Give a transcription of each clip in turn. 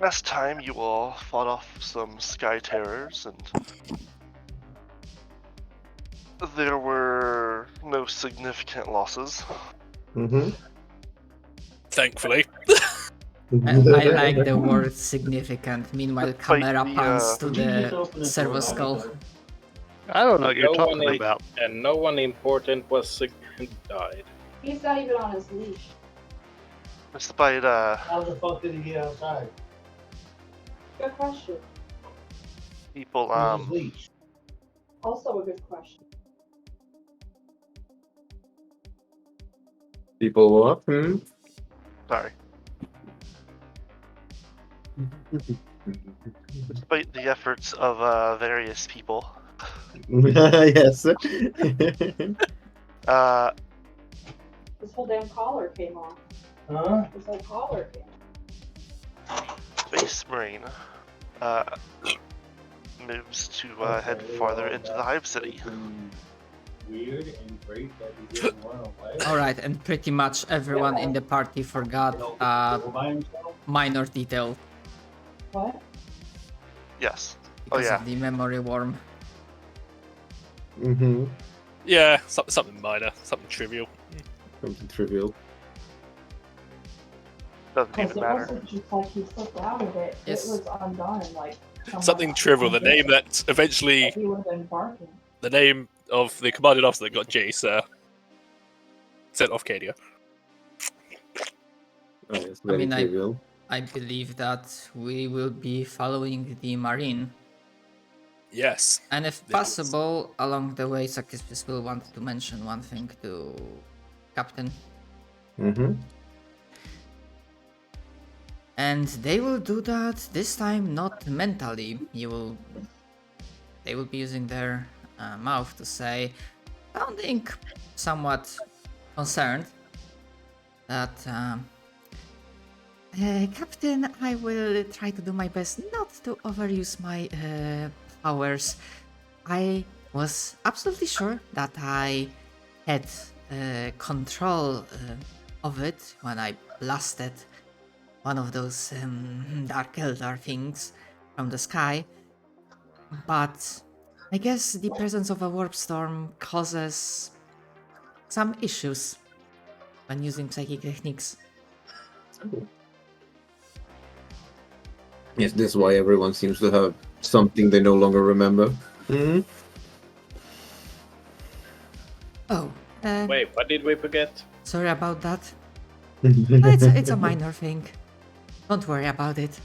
Last time you all fought off some Sky Terrors, and there were no significant losses. Mm-hmm. Thankfully. I like the word significant. Meanwhile, Despite camera the, pans to Would you just the open the servo door, skull. bodyguard? I don't know what you're No talking one about. And no one important died. He's not even on his leash. Despite How the fuck did he get outside? Good question. people Where's his leash? Also a good question. People what? sorry. Despite the efforts of various people, Yes. This whole damn collar came off. Huh? This whole collar came off. Space Marine moves to head farther into the Hive City. Weird and great that he didn't run away. Alright, and pretty much everyone in the party forgot a By himself? minor detail What? Yes. because yeah. of the memory worm. Mm-hmm. Yeah, something minor, something trivial. Something trivial. Doesn't Because even it matter. wasn't just like he slipped out of it. Yes. It was undone. Like Something trivial. The name that eventually, he would have been barking. the name of the commanding officer that got Jace sent off Cadia. Oh, yes, very mean, trivial. I believe that we will be following the Marine. Yes. And if Yes. possible, along the way, Sakis will want to mention one thing to Captain. Mm-hmm. And they will do that this time not mentally. They will be using their mouth to say, sounding somewhat concerned, that Captain, I will try to do my best not to overuse my powers. I was absolutely sure that I had control of it when I blasted one of those Dark Eldar things from the sky, but I guess the presence of a warp storm causes some issues when using psychic techniques. Yes, this is why everyone seems to have something they no longer remember. Mm-hmm. Oh, Wait, what did we forget? sorry about that. It's a minor thing. Don't worry about it.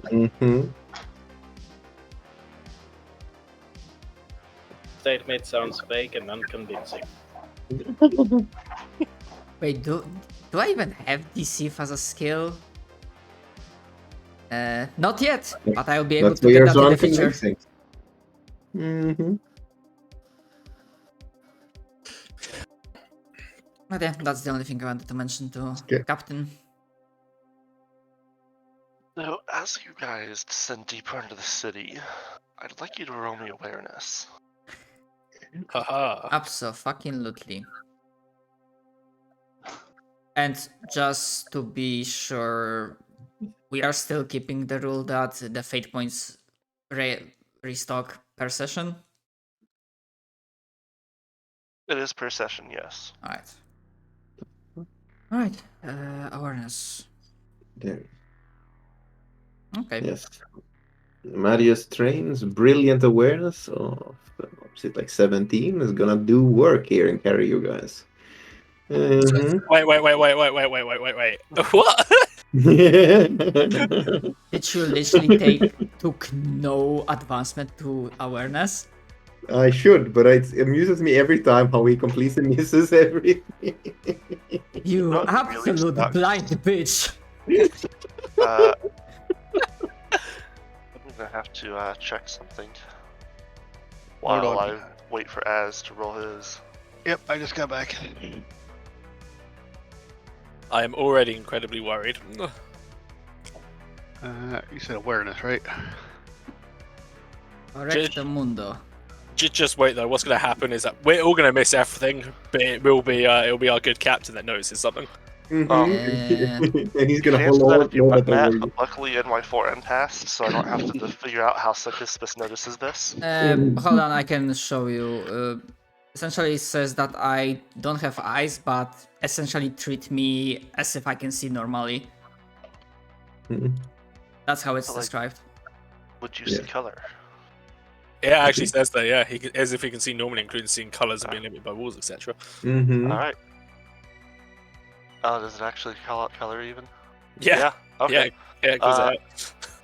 Mm-hmm. Statement sounds fake and unconvincing. Wait, do I even have DC as a skill? Not yet, but I'll be able That's to why get you're that so in the future. unconvincing. Mm-hmm. But yeah, that's the only thing I wanted to mention to Okay. Captain. So, as you guys descend deeper into the city, I'd like you to roll me awareness. Haha. Abso-fucking-lutely. And just to be sure, we are still keeping the rule that the fate points restock per session. It is per session, yes. Alright. Alright, awareness. There. Okay. Yes. Marius trains brilliant awareness of what's it, like 17 is gonna do work here and carry you guys. Mhm. Wait. What? Did you literally took no advancement to awareness? I should, but it amuses me every time how he completely misses everything. You Not really absolute stuck. blind bitch! I'm gonna have to check something Hold while on. I wait for Az to roll his. Yep, I just got back. I am already incredibly worried. You said awareness, right? Correcto mundo. Just wait though. What's going to happen is that we're all going to miss everything, but it'll be our good captain that notices something. Mhm. And he's gonna I hold answered that on if you know want, that over Matt, you. but luckily NY4N passed, so I don't have to figure out how Sarkispus notices this. Hold on, I can show you. Essentially, it says that I don't have eyes, but essentially treat me as if I can see normally. Mhm. That's how it's Like- described. Would you Yeah. see color? It actually says that, yeah, as if he can see normally, including seeing colours and being limited by walls, etc. Mhm. Alright. Oh, does it actually call out color even? Yeah, Okay. yeah, it goes out.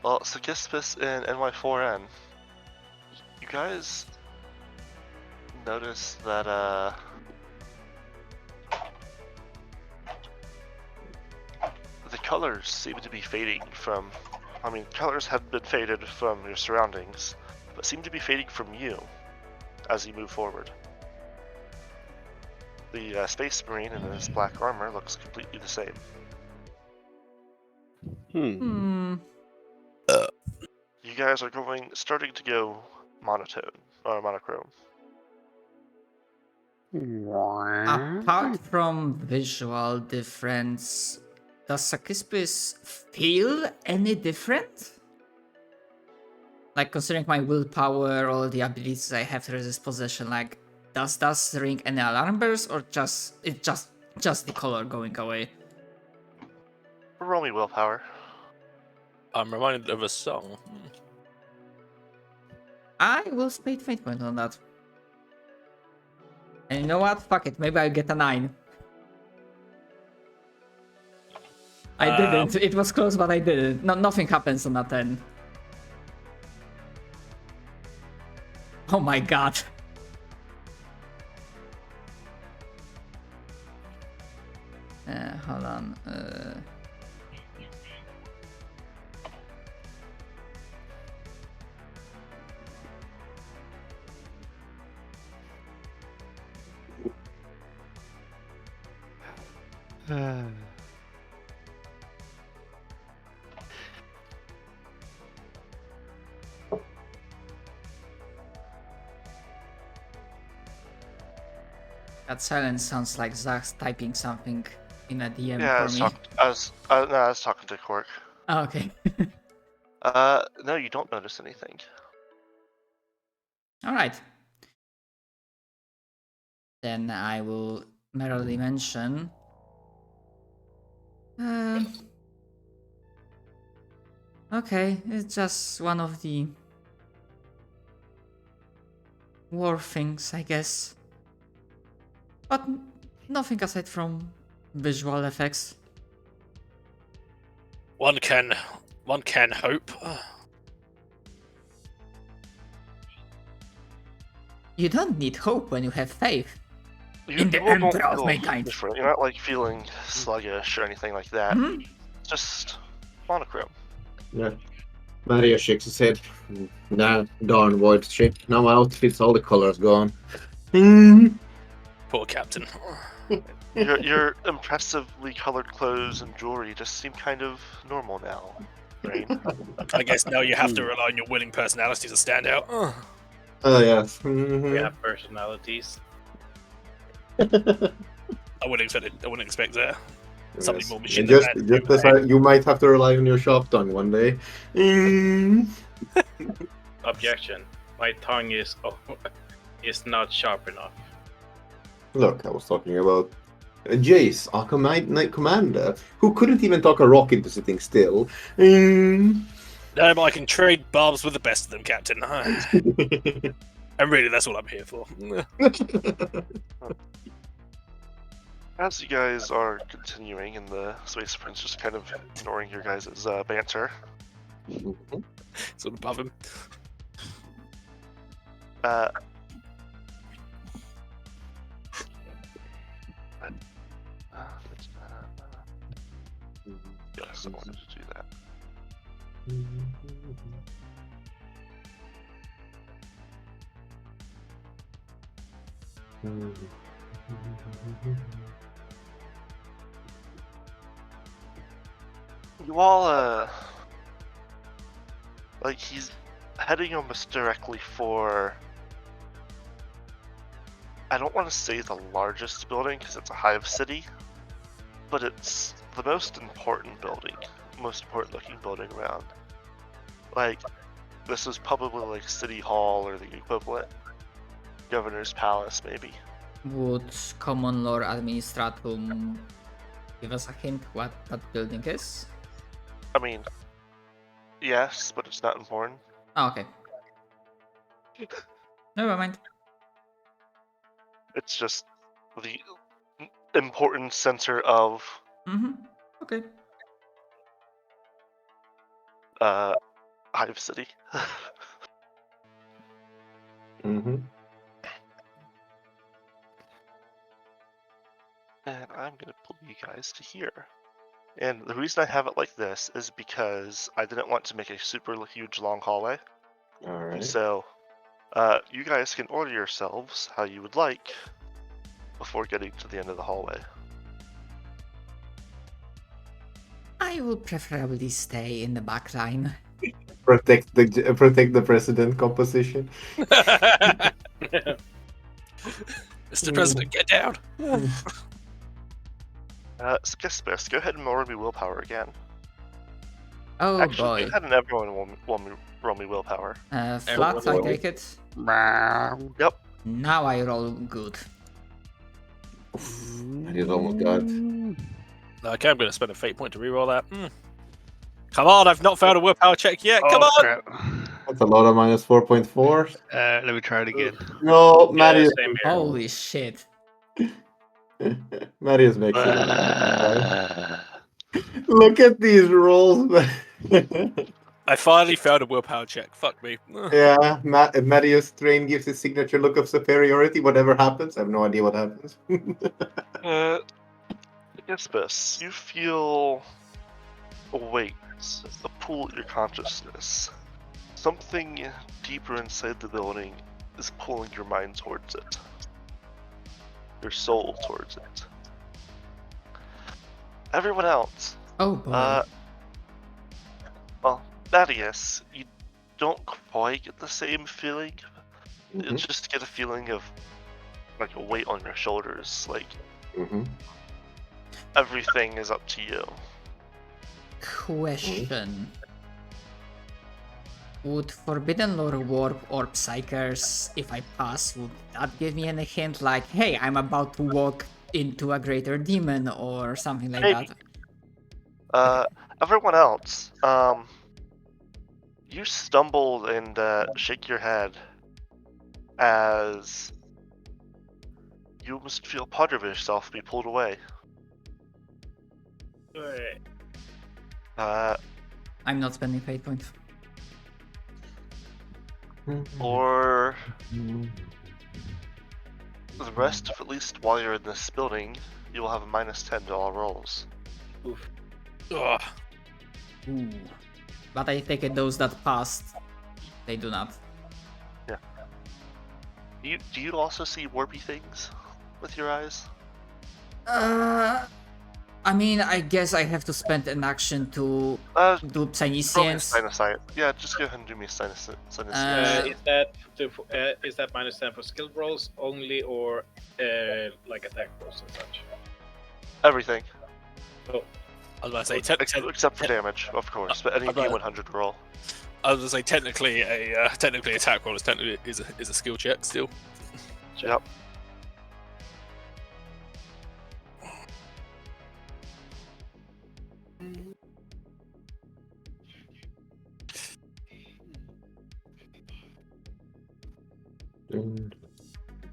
Well, Sarkispus and NY4N. You guys notice that, the colors seem to be fading from... I mean, colors have been faded from your surroundings, but seem to be fading from you as you move forward. The Space Marine in his black armor looks completely the same. You guys are starting to go monotone, or monochrome. Apart from visual difference, does Sarkispus feel any different? Like, considering my willpower, all the abilities I have to resist possession, like, does that ring any alarm bells, or just the color going away? Roll me willpower. I'm reminded of a song. I will spade fate point on that. And you know what? Fuck it. Maybe I'll get a 9. I didn't. It was close, but I didn't. No, nothing happens on a 10. Oh my god. Hold on. That silence sounds like Zach's typing something in a DM Yeah, for me. I was talking to Cork. Oh, okay. No, you don't notice anything. Alright. Then I will merely mention... okay, it's just one of the... war things, I guess. But nothing aside from visual effects. One can hope. You don't need hope when you have faith. You In the all don't Emperor of feel Mankind. different. You're not like feeling sluggish or anything like that. Mhm. It's just monochrome. Yeah. Mario shakes his head. Nah, darn void shit. Now my outfit's all the colors gone. Poor captain. Your impressively colored clothes and jewelry just seem kind of normal now, right? I guess now you have to rely on your winning personality to stand out. Oh yes. We have personalities. I wouldn't expect that. Something Yes. more machine Just, than that. just as you might have to rely on your sharp tongue one day. Objection. My tongue is not sharp enough. Look, I was talking about Jace, our knight commander, who couldn't even talk a rock into sitting still. No, but I can trade barbs with the best of them, Captain. And really, that's what I'm here for. As you guys are continuing, and the Space Prince just kind of ignoring your guys' banter, Sort of above him. yes, I wanted to do that. You all, like, he's heading almost directly for... I don't want to say the largest building, because it's a hive city, but it's the most important building, most important looking building around. Like, this is probably like City Hall or the equivalent. Governor's Palace, maybe. Would Common Lore Administratum give us a hint what that building is? I mean, yes, but it's not important. Oh, okay. Never mind. It's just the important center of Okay. Hive City. Mm-hmm. And I'm gonna pull you guys to here. And the reason I have it like this is because I didn't want to make a super huge long hallway. All right. So, you guys can order yourselves how you would like before getting to the end of the hallway. I will preferably stay in the back line. Protect the president composition. Mr. President, get down. So Gispus, go ahead and roll me willpower again. Oh Actually, boy. go ahead and everyone roll me willpower. Flat, I take it. Yep. Now I roll good. Oh my god. Okay, I'm going to spend a fate point to reroll that. Come on, I've not failed a willpower check yet. Come on. Crap. That's a lot of minus 4.4. Let me try it again. No, Marius. Same here. Holy shit. Marius makes it. Look at these rolls, man. I finally failed a willpower check. Fuck me. Yeah, Marius Train gives his signature look of superiority. Whatever happens, I have no idea what happens. Gispus, you feel a weight, a pull at your consciousness. Something deeper inside the building is pulling your mind towards it. Your soul towards it. Everyone else, Oh boy. well, Thaddeus, you don't quite get the same feeling. You Mhm. just get a feeling of like a weight on your shoulders, like Mhm. everything is up to you. Question. Would Forbidden Lore Warp or Psychers, if I pass, would that give me any hint like, hey, I'm about to walk into a greater demon or something like Maybe. that? Everyone else, you stumble and shake your head as you almost feel part of yourself be pulled away. Wait. I'm not spending fate points. Or the rest of at least while you're in this building, you will have a -10 to all rolls. Ugh. Ooh. But I take it those that passed, they do not. Do you also see warpy things with your eyes? I mean, I guess I have to spend an action to do Roll me a Psyniscience. Sinusite. Yeah, just go ahead and do me a Sinusite. Is that -10 for skill rolls only, or like attack rolls and such? Everything. Oh, I was about to say, Except for damage, of course, but any I'd rather- D100 roll. I was going to say technically attack roll is a skill check still. Yep.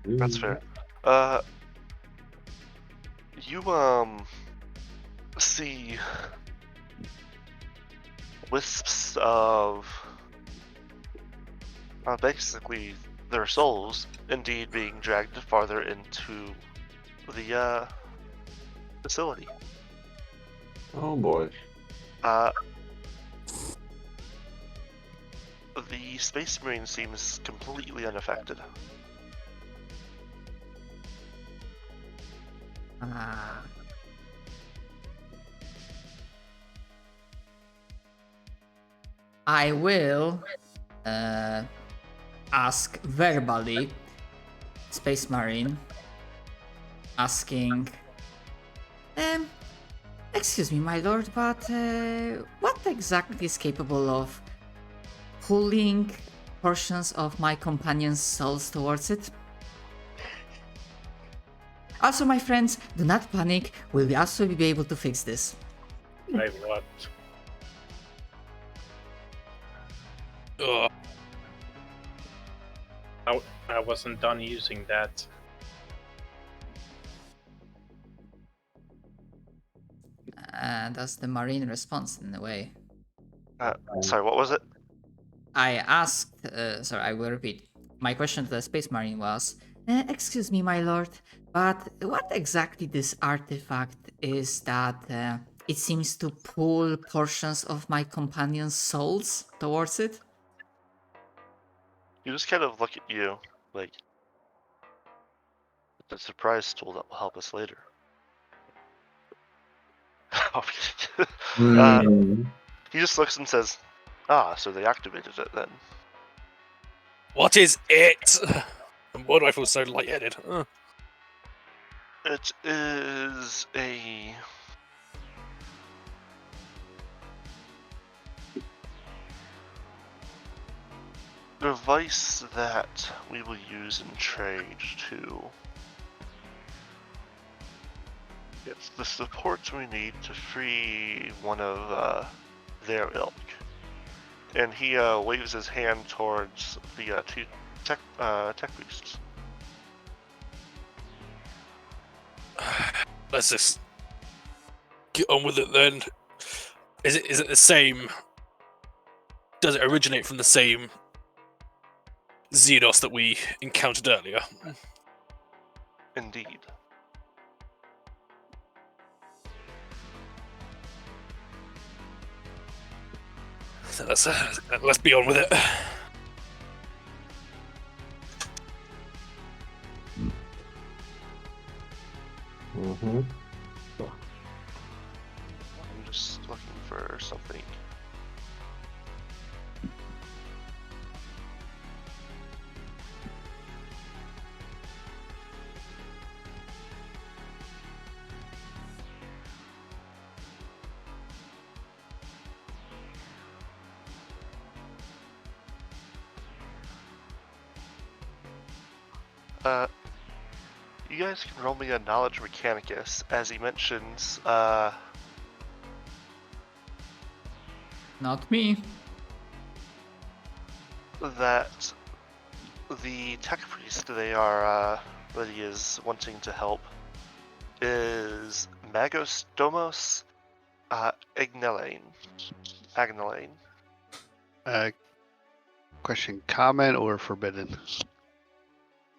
That's fair. You see wisps of basically their souls indeed being dragged farther into the facility. Oh boy. The Space Marine seems completely unaffected. I will ask verbally Space Marine, asking, Excuse me, my lord, but what exactly is capable of pulling portions of my companion's souls towards it? Also, my friends, do not panic. We'll also be able to fix this. Like what? Ugh. I wasn't done using that. That's the marine response in a way. Sorry, what was it? I asked, sorry, I will repeat. My question to the Space Marine was, excuse me, my lord, but what exactly this artifact is that it seems to pull portions of my companion's souls towards it? You just kind of look at you, like, the surprise tool that will help us later. He just looks and says, so they activated it then. What is it? And why do I feel so lightheaded? It is a device that we will use in trade to get the support we need to free one of their ilk. And he waves his hand towards the two tech priests. Let's just get on with it then. Is it the same? Does it originate from the same Xenos that we encountered earlier? Indeed. So let's be on with it. Mm-hmm. I'm just looking for something. You guys can roll me a knowledge mechanicus, as he mentions, Not me. that the tech priest that he is wanting to help is Magos Domos Agnelane. Question: common or forbidden?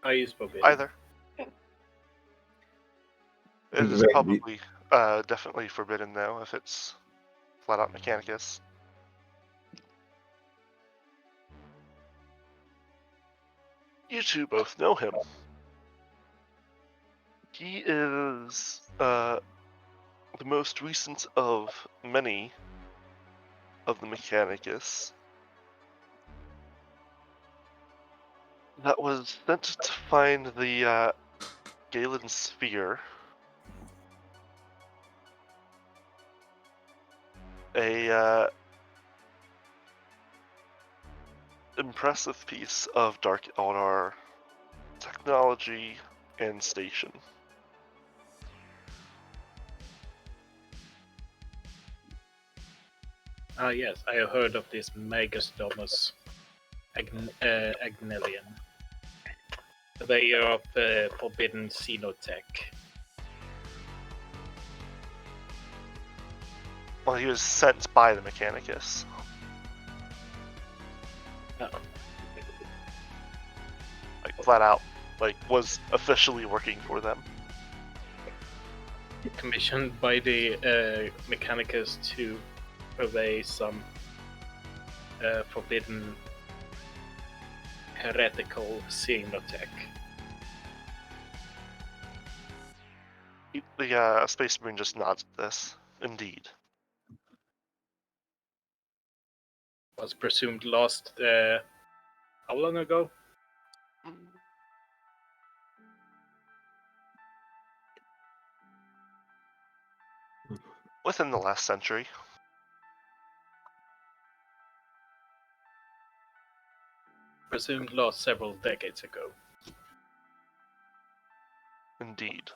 I use forbidden. Either. It is Wait, probably definitely forbidden though, if it's flat out Mechanicus. You two both know him. He is the most recent of many of the Mechanicus that was sent to find the Galen Sphere. A impressive piece of Dark Eldar technology and station. Yes, I have heard of this Megastomus Agnelian. They are of forbidden xenotech. Well, he was sent by the Mechanicus. Oh. Like, flat out, like, was officially working for them. Commissioned by the Mechanicus to purvey some forbidden heretical xenotech. The Space Marine just nods at this. Indeed. Was presumed lost how long ago? within the last century. Presumed lost several decades ago. Indeed.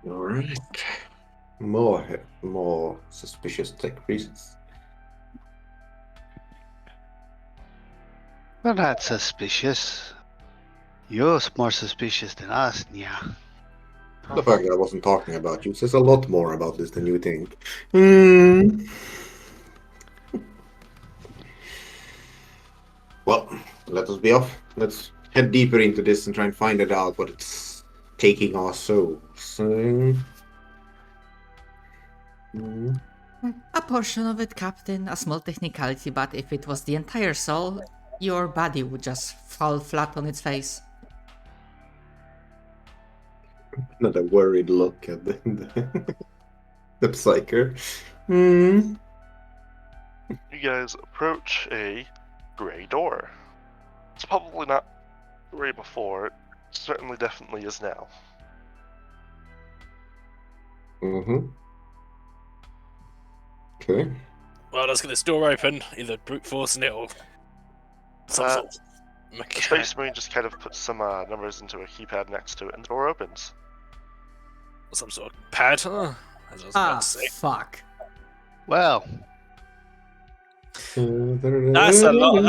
Alright. More suspicious tech reasons. We're not suspicious. You're more suspicious than us, yeah. The fact that I wasn't talking about you says a lot more about this than you think. Hmm. Well, let us be off. Let's head deeper into this and try and find it out what it's taking our souls. A portion of it, Captain, a small technicality, but if it was the entire soul, your body would just fall flat on its face. Another worried look at the psyker. Hmm. You guys approach a gray door. It's probably not gray before, it certainly definitely is now. Mm-hmm. Okay. Well, let's get this door open. Either brute forcing it or some Uh, sort of The mechanic. Space Marine just kind of puts some numbers into a keypad next to it, and the door opens. Some sort of pad, huh? As I was about Ah, to say. fuck. Well, That's a lot.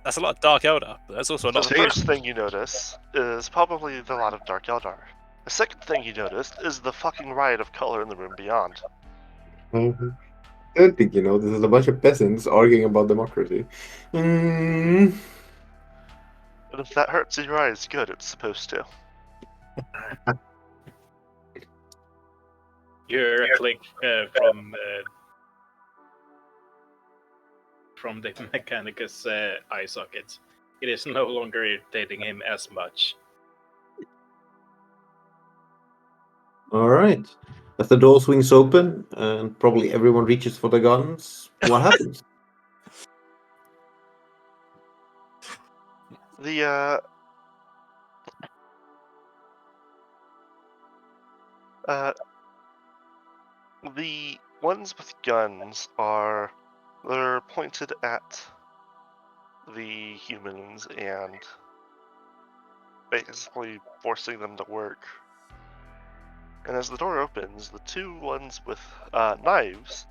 That's a lot of Dark Elder, but that's also a So lot the of first thing you notice is probably the lot of Dark Eldar. The second thing you notice is the fucking riot of color in the room beyond. Mhm. I don't think you know. This is a bunch of peasants arguing about democracy. Mm. And if that hurts your eyes, good, it's supposed to. You're click from the Mechanicus eye socket. It is no longer irritating him as much. All right. As the door swings open and probably everyone reaches for the guns, what happens? The ones with guns they're pointed at the humans and basically forcing them to work. And as the door opens, the two ones with knives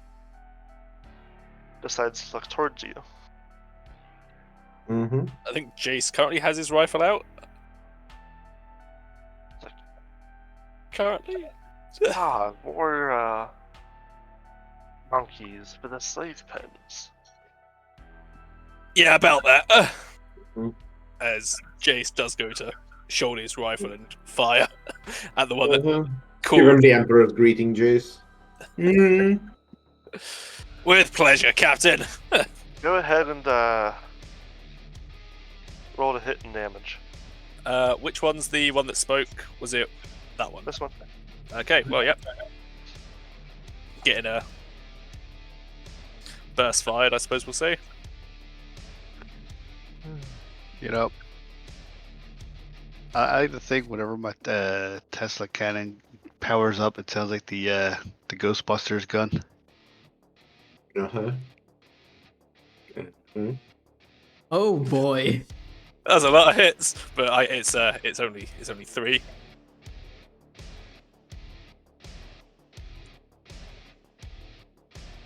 decide to look towards you. Mm-hmm. I think Jace currently has his rifle out. Currently? More monkeys for the slave pens. Yeah, about that. Mm. As Jace does go to shoulder his rifle and fire at the one that Give him called. the Emperor's greeting, Jace. Mm. With pleasure, Captain. Go ahead and roll to hit and damage. Which one's the one that spoke? Was it that one? This one. Okay, well, yep. Getting a burst fired, I suppose we'll say. you know, I like to think whenever my Tesla cannon powers up, it sounds like the Ghostbusters gun. Uh-huh. Mm. Oh boy. That's a lot of hits, but it's only 3.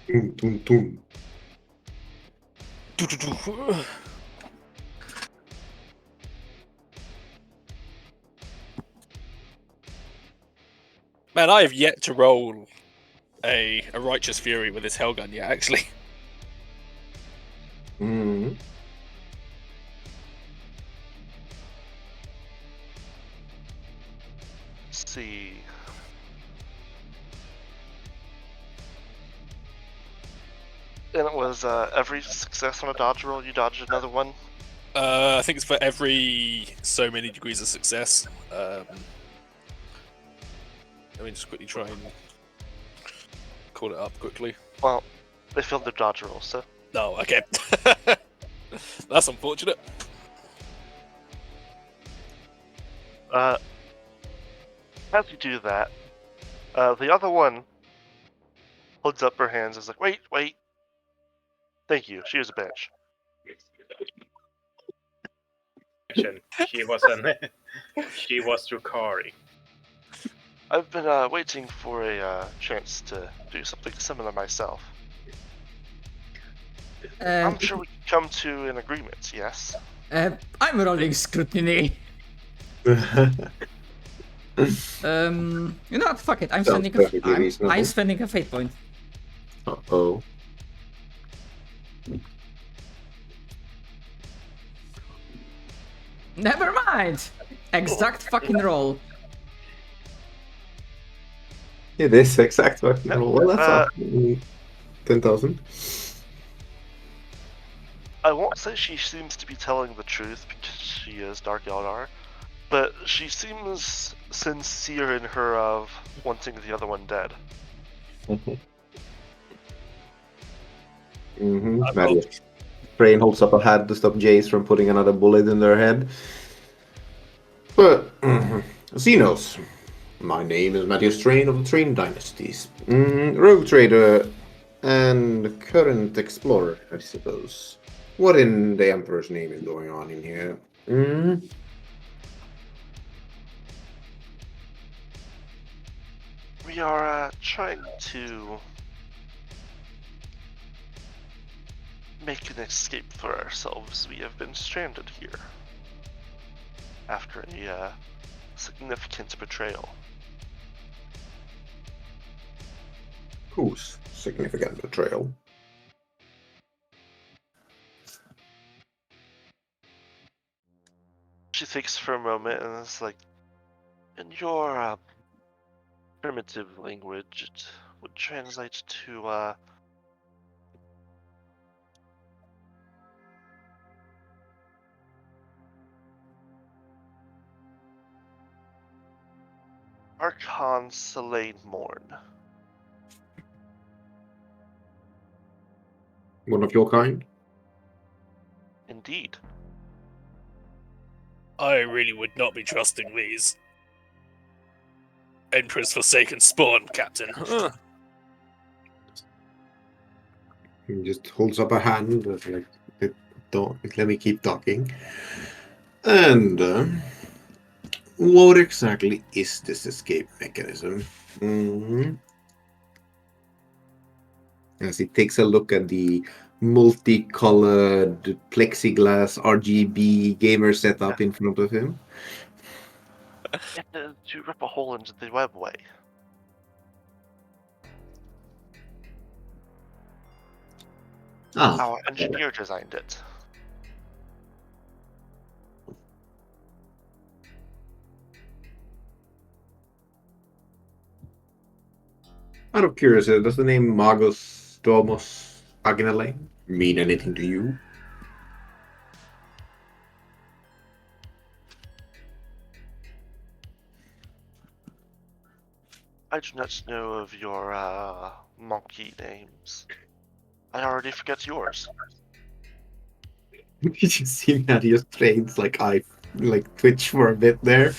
Tum, tum, tum. Man, I have yet to roll a righteous fury with this Hellgun yet, actually. Mm. Let's see. And it was every success on a dodge roll, you dodged another one. I think it's for every so many degrees of success. Let me just quickly try and call it up quickly. Well, they failed their dodge roll, so. No, okay. That's unfortunate. As you do that, the other one holds up her hands and is like, wait. Thank you. She was a bitch. She was she was Drukari. I've been waiting for a chance to do something similar myself. I'm sure we can come to an agreement, yes? I'm rolling scrutiny. You know what? Fuck it. I'm Sounds spending perfectly reasonable. I'm spending a fate point. Uh-oh. Never mind. Exact fucking roll. It is exact fucking Yep. roll. Well, that's up 10,000. I won't say she seems to be telling the truth because she is Dark Eldar, but she seems sincere in her of wanting the other one dead. Marius Crane holds up a hand to stop Jace from putting another bullet in their head. But, Xenos, my name is Matthias Train of the Train Dynasties. Rogue trader and current explorer, I suppose. What in the Emperor's name is going on in here? We are trying to make an escape for ourselves. We have been stranded here after a significant betrayal. Whose significant betrayal? She thinks for a moment and is like, in your primitive language, it would translate to Archon Selene Morn. One of your kind? Indeed. I really would not be trusting these. Emperor's Forsaken Spawn, Captain. He just holds up a hand, like, let me keep talking. And what exactly is this escape mechanism? As he takes a look at the multicolored plexiglass RGB gamer setup in front of him. To rip a hole into the webway. Our engineer designed it. Out of curiosity, does the name Magos Domos Agnale mean anything to you? I do not know of your monkey names. I already forget yours. You just see Marius Train's eye twitch for a bit there.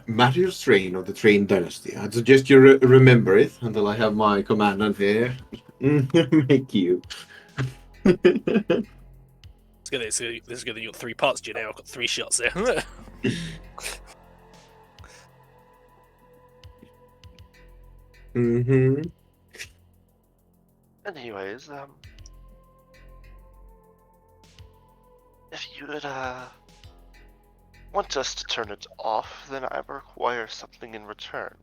Marius Train of the Train Dynasty. I'd suggest you remember it until I have my commandant here. Make you. This is gonna be 3 parts, you know. I've got 3 shots there. Anyways, if you would want us to turn it off, then I require something in return.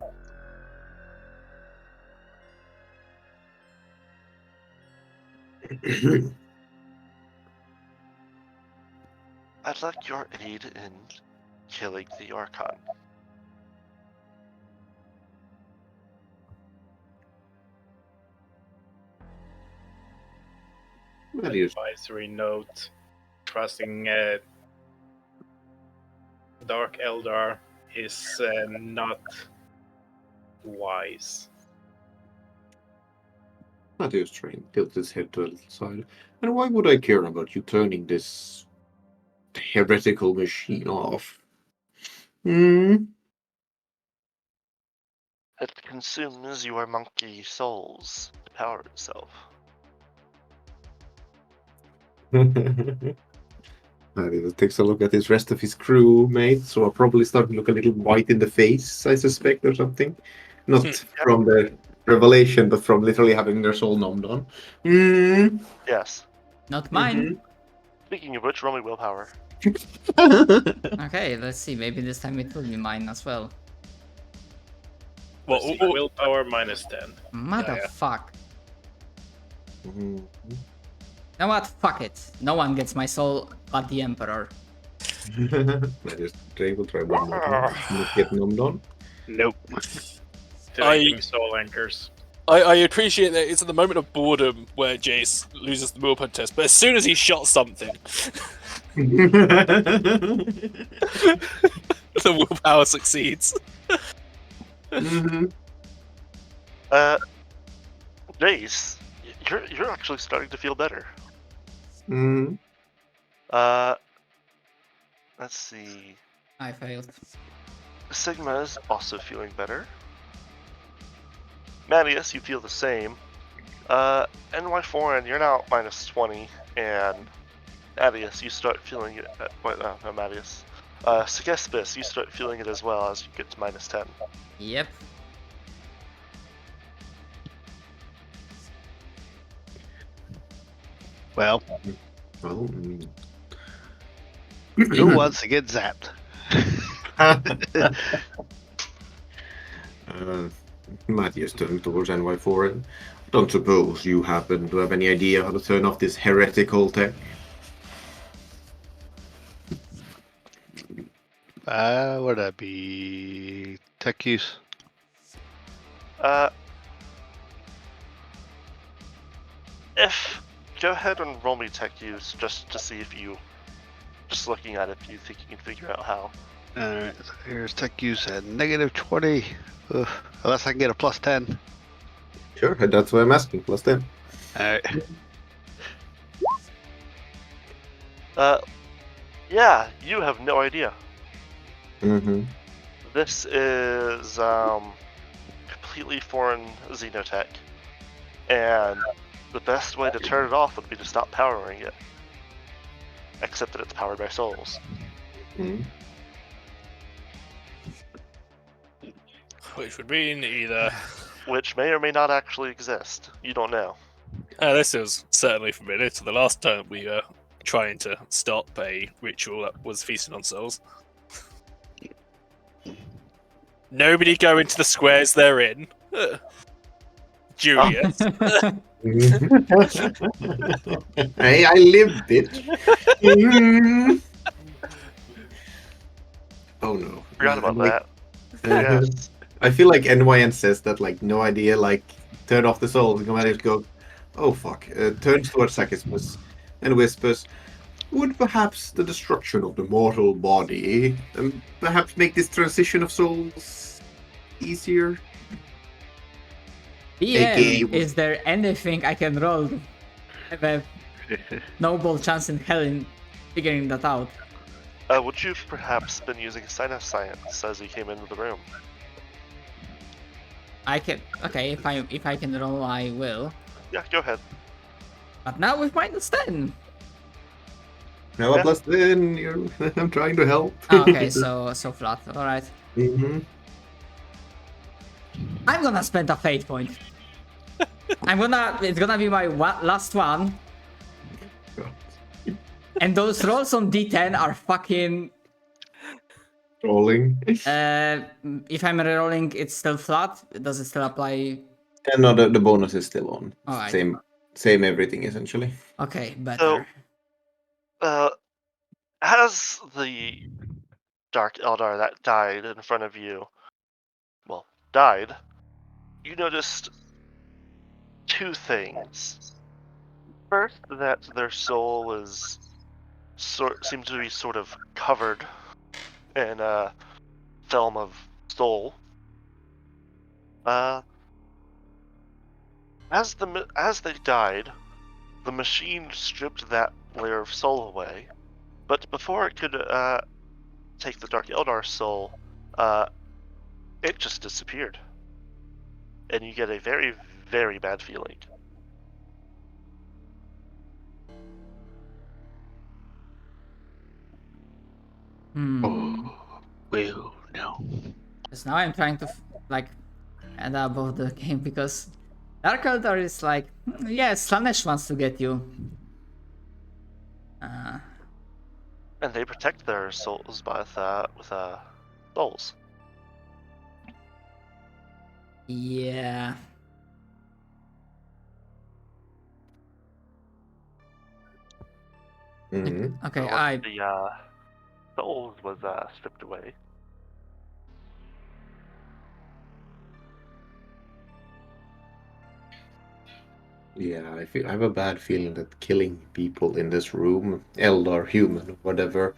I'd like your aid in killing the Archon. Advisory note: trusting Dark Eldar is not wise. Marius Train tilts his head to the side. And why would I care about you turning this heretical machine off? Hmm? It consumes your monkey souls to power itself. He takes a look at his rest of his crew mates, who are probably starting to look a little white in the face, I suspect, or something. Not from the revelation, but from literally having their soul numbed on. Hmm? Yes. Not mine. Speaking of which, roll me willpower. Okay, let's see. Maybe this time it will be mine as well. Well, See, willpower -10. Motherfuck. Mhm. You know what? Fuck it. No one gets my soul but the Emperor. I just will try one more time. Not get numbed on. Nope. Activating soul anchors. I appreciate that it's at the moment of boredom where Jace loses the willpower test, but as soon as he shot something, the willpower succeeds. Mhm. Jace, you're actually starting to feel better. Mhm. Let's see. I failed. Sigma is also feeling better. Manius, you feel the same. NY Foreign, you're now -20, and Adius, you start feeling it. No, Manius. Sagespis, you start feeling it as well as you get to -10. Yep. Well, Well, who wants to get zapped? Matthias turned towards NY4. Don't suppose you happen to have any idea how to turn off this heretical tech? Would that be tech use? If go ahead and roll me tech use just to see if you, just looking at it, if you think you can figure out how. Alright, so here's tech use at -20. Ugh, unless I can get a +10. Sure, that's why I'm asking. +10. Alright. Yeah, you have no idea. Mm-hmm. This is completely foreign xenotech, and the best way to turn it off would be to stop powering it. Except that it's powered by souls. Mm-hmm. Which would mean either. Which may or may not actually exist. You don't know. This is certainly familiar to the last time we were trying to stop a ritual that was feasting on souls. Nobody go into the squares they're in. Julius. Hey, I lived it. Mhm. Oh no. Forgot about Like, that. Yes. I feel like NYN says that, like, no idea, like, turn off the soul. The commander go, oh fuck. Turns towards Sakispus and whispers, would perhaps the destruction of the mortal body perhaps make this transition of souls easier? PM, is there anything I can roll? I have a noble chance in hell in figuring that out. Would you perhaps been using sign of science as you came into the room? I can. Okay, if I can roll, I will. Yeah, go ahead. But now with -10. No, Yeah. +10. I'm trying to help. Okay, so flat. All right. Mm-hmm. I'm gonna spend a fate point. It's gonna be my last one. And those rolls on D10 are fucking. Rolling. If I'm rolling, it's still flat. Does it still apply? And no, the bonus is still on. All right. Same everything essentially. Okay, better. As the Dark Eldar that died in front of you, died, you noticed two things. First, that their soul is seems to be sort of covered in a film of soul. As they died, the machine stripped that layer of soul away, but before it could take the Dark Eldar soul, it just disappeared. And you get a very, very bad feeling. Well, no. Because now I'm trying to end above the game because Dark Eldar is like, yeah, Slanesh wants to get you. And they protect their souls with souls. Yeah. Mm-hmm. Okay, Once the souls was stripped away. Yeah, I have a bad feeling that killing people in this room, Eldar, human, whatever,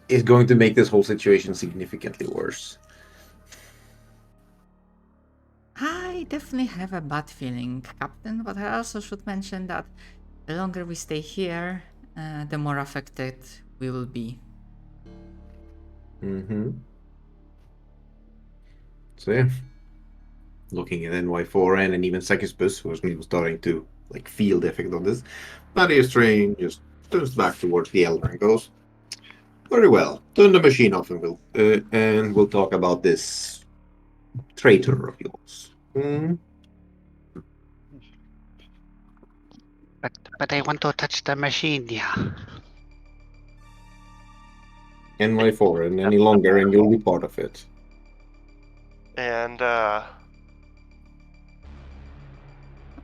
is going to make this whole situation significantly worse. I definitely have a bad feeling, Captain, but I also should mention that the longer we stay here, the more affected we will be. Mm-hmm. So yeah, looking at NY4N and even Sekisbus, who was starting to feel the effect of this, Thaddeus Train just turns back towards the Elder and goes, "Very well, turn the machine off and we'll talk about this traitor of yours." But I want to touch the machine, yeah. NY4N any longer, and you'll be part of it. And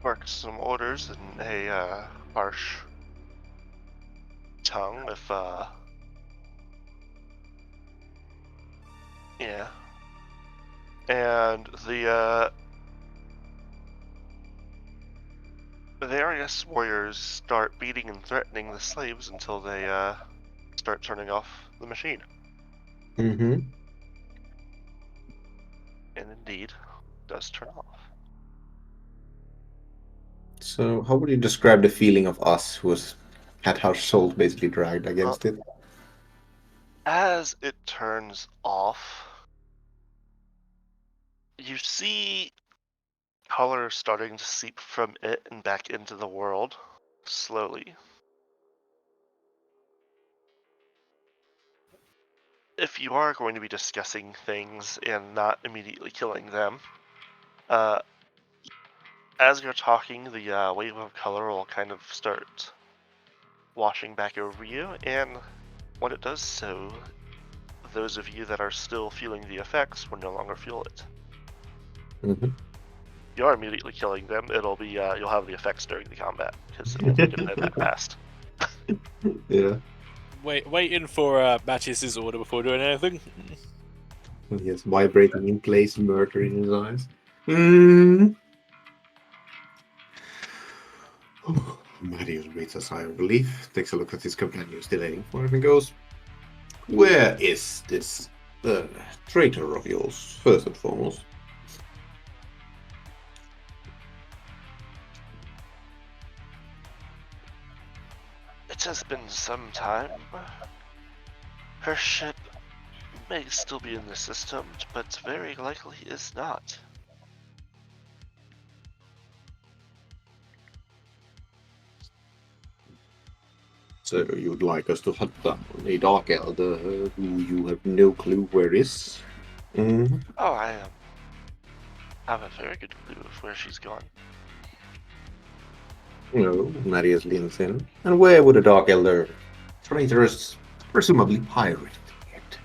barks some orders in a harsh tongue. If yeah, and the various warriors start beating and threatening the slaves until they start turning off the machine. Mm-hmm. And indeed, does turn off. So, how would you describe the feeling of us who had our souls basically dragged against it? As it turns off, you see color starting to seep from it and back into the world, slowly. If you are going to be discussing things and not immediately killing them, as you're talking, the wave of color will kind of start washing back over you, and when it does so, those of you that are still feeling the effects will no longer feel it. Mm-hmm. You are immediately killing them. It'll be you'll have the effects during the combat because it'll get there that fast. Yeah. Waiting for Matthias's order before doing anything. He has vibrating in place, murder in his eyes. Mm. Marius breathes a sigh of relief, takes a look at his companion still heading for him, and goes, "Where is this traitor of yours, first and foremost?" It has been some time. Her ship may still be in the system, but very likely is not. So you'd like us to hunt down a Dark Elder who you have no clue where is? Mm. Oh, I have a very good clue of where she's gone. No, Marius leans in. And where would a Dark Elder traitorous, presumably pirate, get?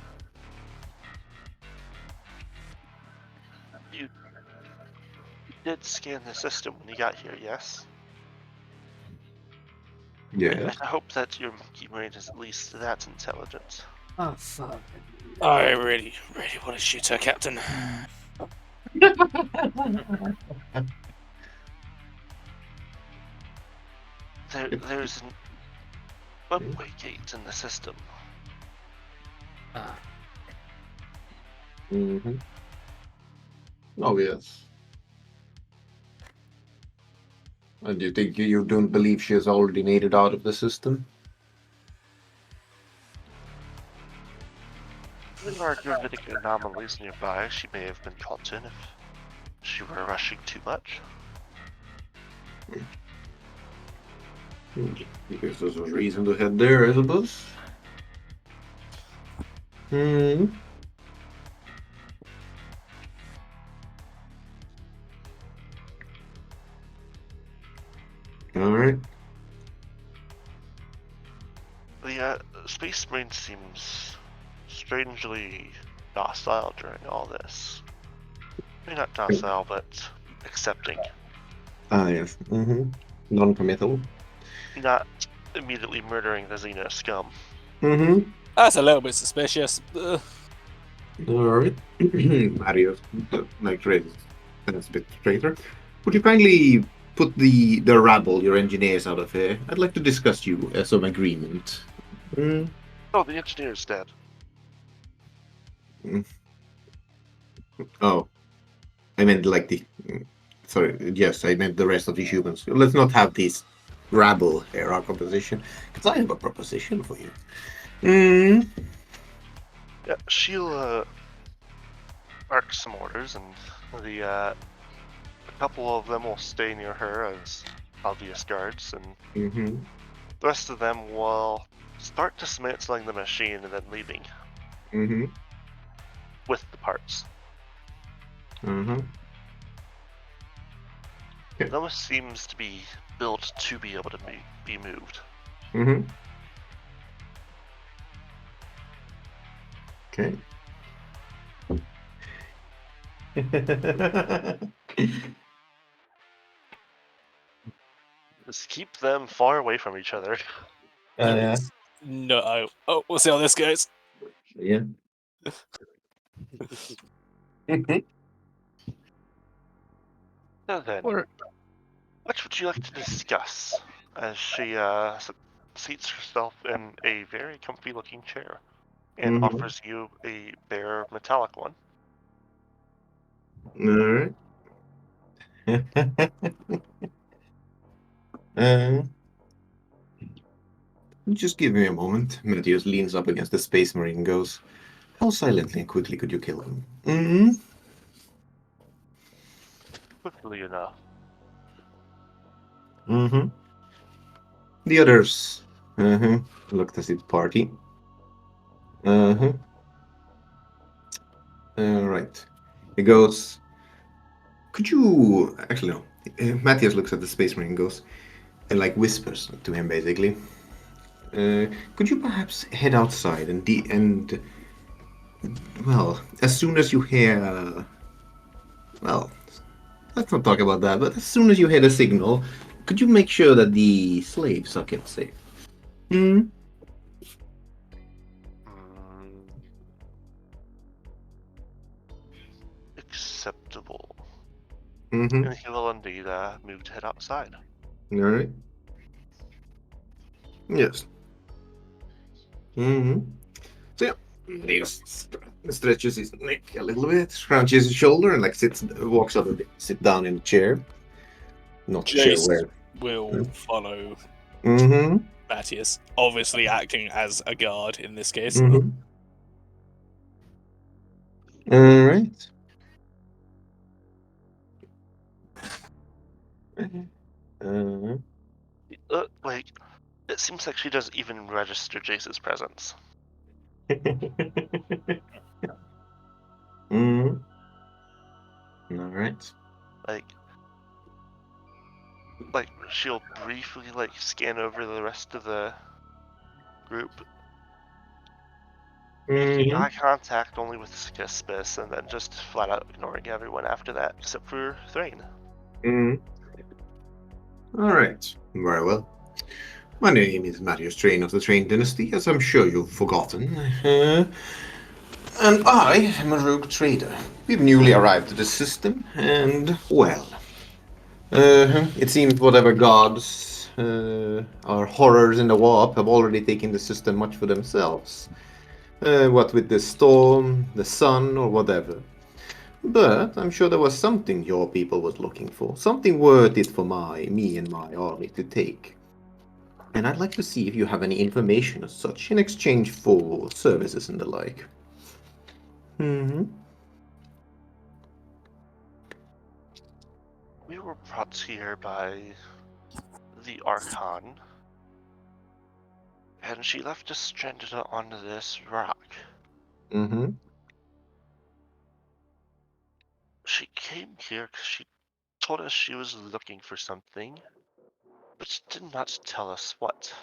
You did scan the system when you got here, yes? Yeah. I hope that your monkey brain is at least that intelligent. Oh, fuck. I really want to shoot her, Captain. There's an webway gate in the system. Mm-hmm. Oh, yes. And you think you don't believe she has already made it out of the system? There are gravitic anomalies nearby she may have been caught in if she were rushing too much. I guess there's a reason to head there, I suppose. Hmm. Alright. The Space Marine seems strangely docile during all this. Maybe not docile, but accepting. Ah, yes. Non-committal. Not immediately murdering the Xena scum. That's a little bit suspicious. Ugh. Alright. Mario, like, that's a bit traitor. Would you kindly put the rabble, your engineers, out of here? I'd like to discuss you as an agreement. Oh, the engineer's dead. Oh. I meant like the... Sorry, yes, I meant the rest of the humans. Let's not have this rabble here, our proposition, because I have a proposition for you. Yeah, she'll arc some orders, and a couple of them will stay near her as obvious guards, and the rest of them will start dismantling the machine and then leaving with the parts. It almost seems to be built to be able to be moved. Okay. Just keep them far away from each other. Yeah. No. Oh, we'll see how this goes. Yeah. So then, Or- what would you like to discuss? As she seats herself in a very comfy-looking chair and offers you a bare metallic one. Alright. Just give me a moment. Meteos leans up against the Space Marine and goes, "How silently and quickly could you kill him?" Quickly enough. The others looked at his party. Right. He goes, "Could you..." Actually, no. Matthias looks at the Space Marine and goes, and like whispers to him basically, "Could you perhaps head outside and well, as soon as you hear... Well, let's not talk about that, but as soon as you hear the signal, could you make sure that the slaves are kept safe?" Acceptable. Mm-hmm. And he will indeed move to head outside. Alright. Yes. Mm-hmm. So yeah, he stretches his neck a little bit, scrunches his shoulder, and like walks up a bit, sit down in a chair. Not sure Jace where. will follow Mm-hmm. Matthias, obviously acting as a guard in this case. Mm-hmm. Alright. Like, it seems like she doesn't even register Jace's presence. Mm-hmm. Alright. Like she'll briefly scan over the rest of the group, making eye contact only with Skispis, and then just flat out ignoring everyone after that, except for Thrain. Alright. Very well. My name is Marius Train of the Train Dynasty, as I'm sure you've forgotten. And I am a rogue trader. We've newly arrived at the system, and, well... it seems whatever gods or horrors in the warp have already taken the system much for themselves. What with the storm, the sun, or whatever. But I'm sure there was something your people was looking for. Something worth it for me and my army to take. And I'd like to see if you have any information as such in exchange for services and the like. Mm-hmm. We were brought here by the Archon, and she left us stranded on this rock. Mm-hmm. She came here because she told us she was looking for something, but did not tell us what.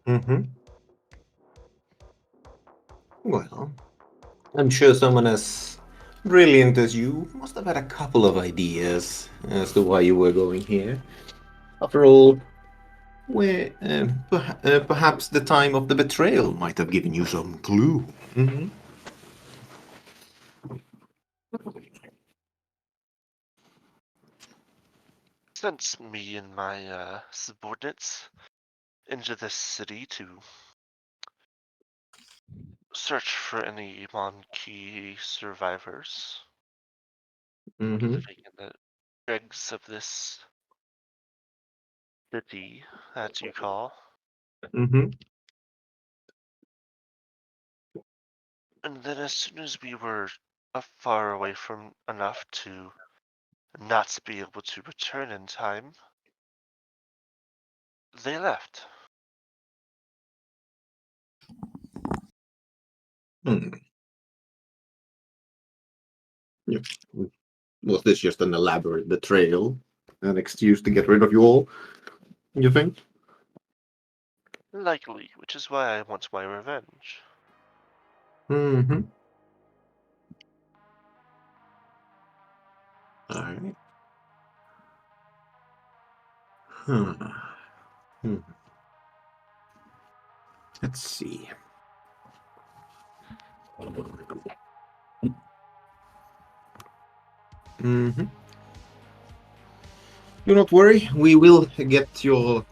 Mm-hmm. Well, I'm sure someone as brilliant as you must have had a couple of ideas as to why you were going here. After all, perhaps the time of the betrayal might have given you some clue. Mm-hmm. Sent me and my subordinates into this city to search for any Monkey survivors Mm-hmm. living in the dregs of this city that you call. Mm-hmm. And then as soon as we were far away from enough to not be able to return in time, they left. Hmm. Yeah. Was this just an elaborate betrayal? An excuse to get rid of you all? You think? Likely, which is why I want my revenge. Mm-hmm. Alright. Huh. Hmm. Let's see. Mm-hmm. Do not worry, we will get your...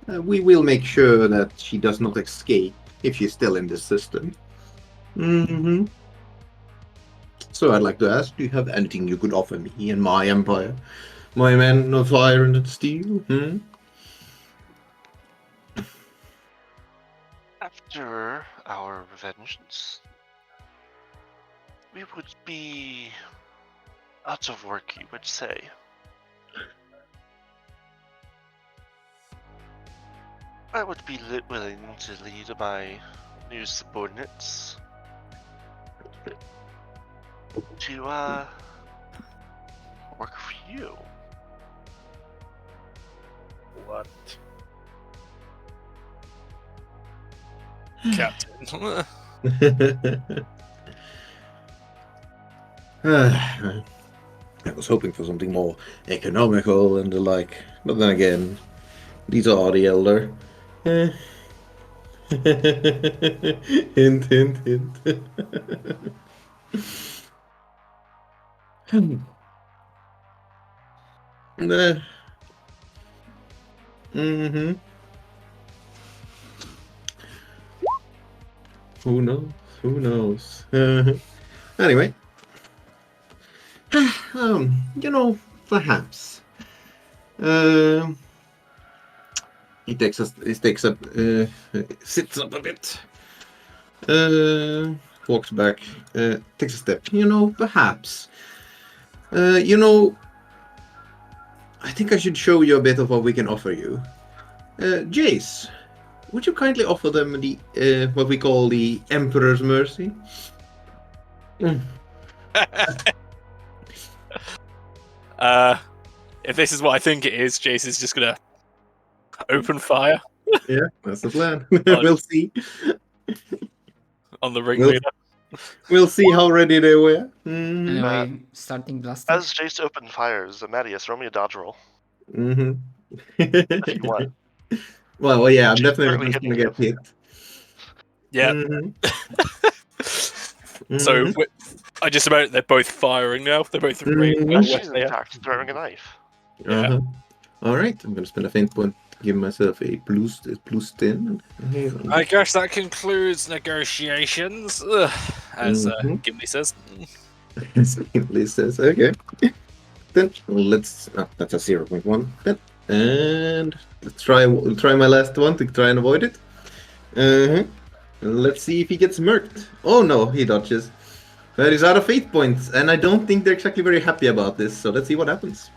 we will make sure that she does not escape if she's still in the system. Mm-hmm. So I'd like to ask, do you have anything you could offer me and my empire? My men of fire and steel? Hmm? After our vengeance, we would be out of work, you would say. I would be willing to lead my new subordinates to work for you. What? Captain. I was hoping for something more economical and the like, but then again, these are the elder. Hint, hint, hint. Mm-hmm. Who knows? Who knows? Anyway, perhaps. He takes up, sits up a bit, walks back, takes a step. Perhaps. I think I should show you a bit of what we can offer you. Jace, would you kindly offer them the what we call the Emperor's Mercy? If this is what I think it is, Jace is just gonna open fire Yeah, that's the plan. We'll see. on the ringleader. We'll see how ready they were. Mm-hmm. Anyway, starting blasting. As Jace opened fires, Amadeus, throw me a dodge roll Mm-hmm. if you want. Well, yeah, I'm She's definitely currently going to get hit. Yeah. Mm-hmm. So Mhm. I just about they're both firing now. They're both Mhm. Well, yeah. she's in fact throwing a knife. Yeah. Uh-huh. All right, I'm going to spend a feint point. Give myself a plus 10. I guess that concludes negotiations. Ugh. as Mhm. Gimli says. Simply says, okay. Then let's. That's a 0.1. Then. And we'll try my last one to try and avoid it. Uh-huh. Let's see if he gets murked. Oh no, he dodges. But he's out of fate points, and I don't think they're exactly very happy about this, so let's see what happens.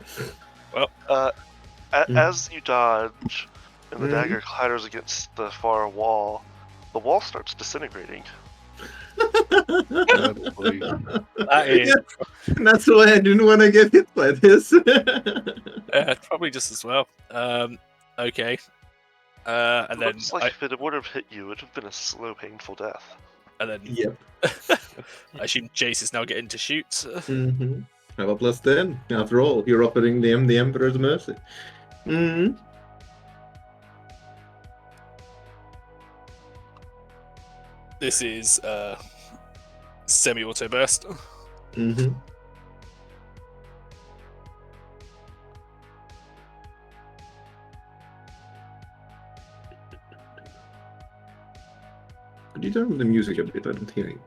As you dodge, and the Mhm. dagger clatters against the far wall, the wall starts disintegrating. That is That's why I didn't want to get hit by this. probably just as well. Okay. And then Looks like if it would have hit you, it would have been a slow, painful death. Yep. I assume Jace is now getting to shoot. Mm-hmm. Have a plus 10. After all, you're offering them the Emperor's mercy. Mm-hmm. This is semi-auto burst. Mm-hmm. Could you turn the music a bit? I don't hear you.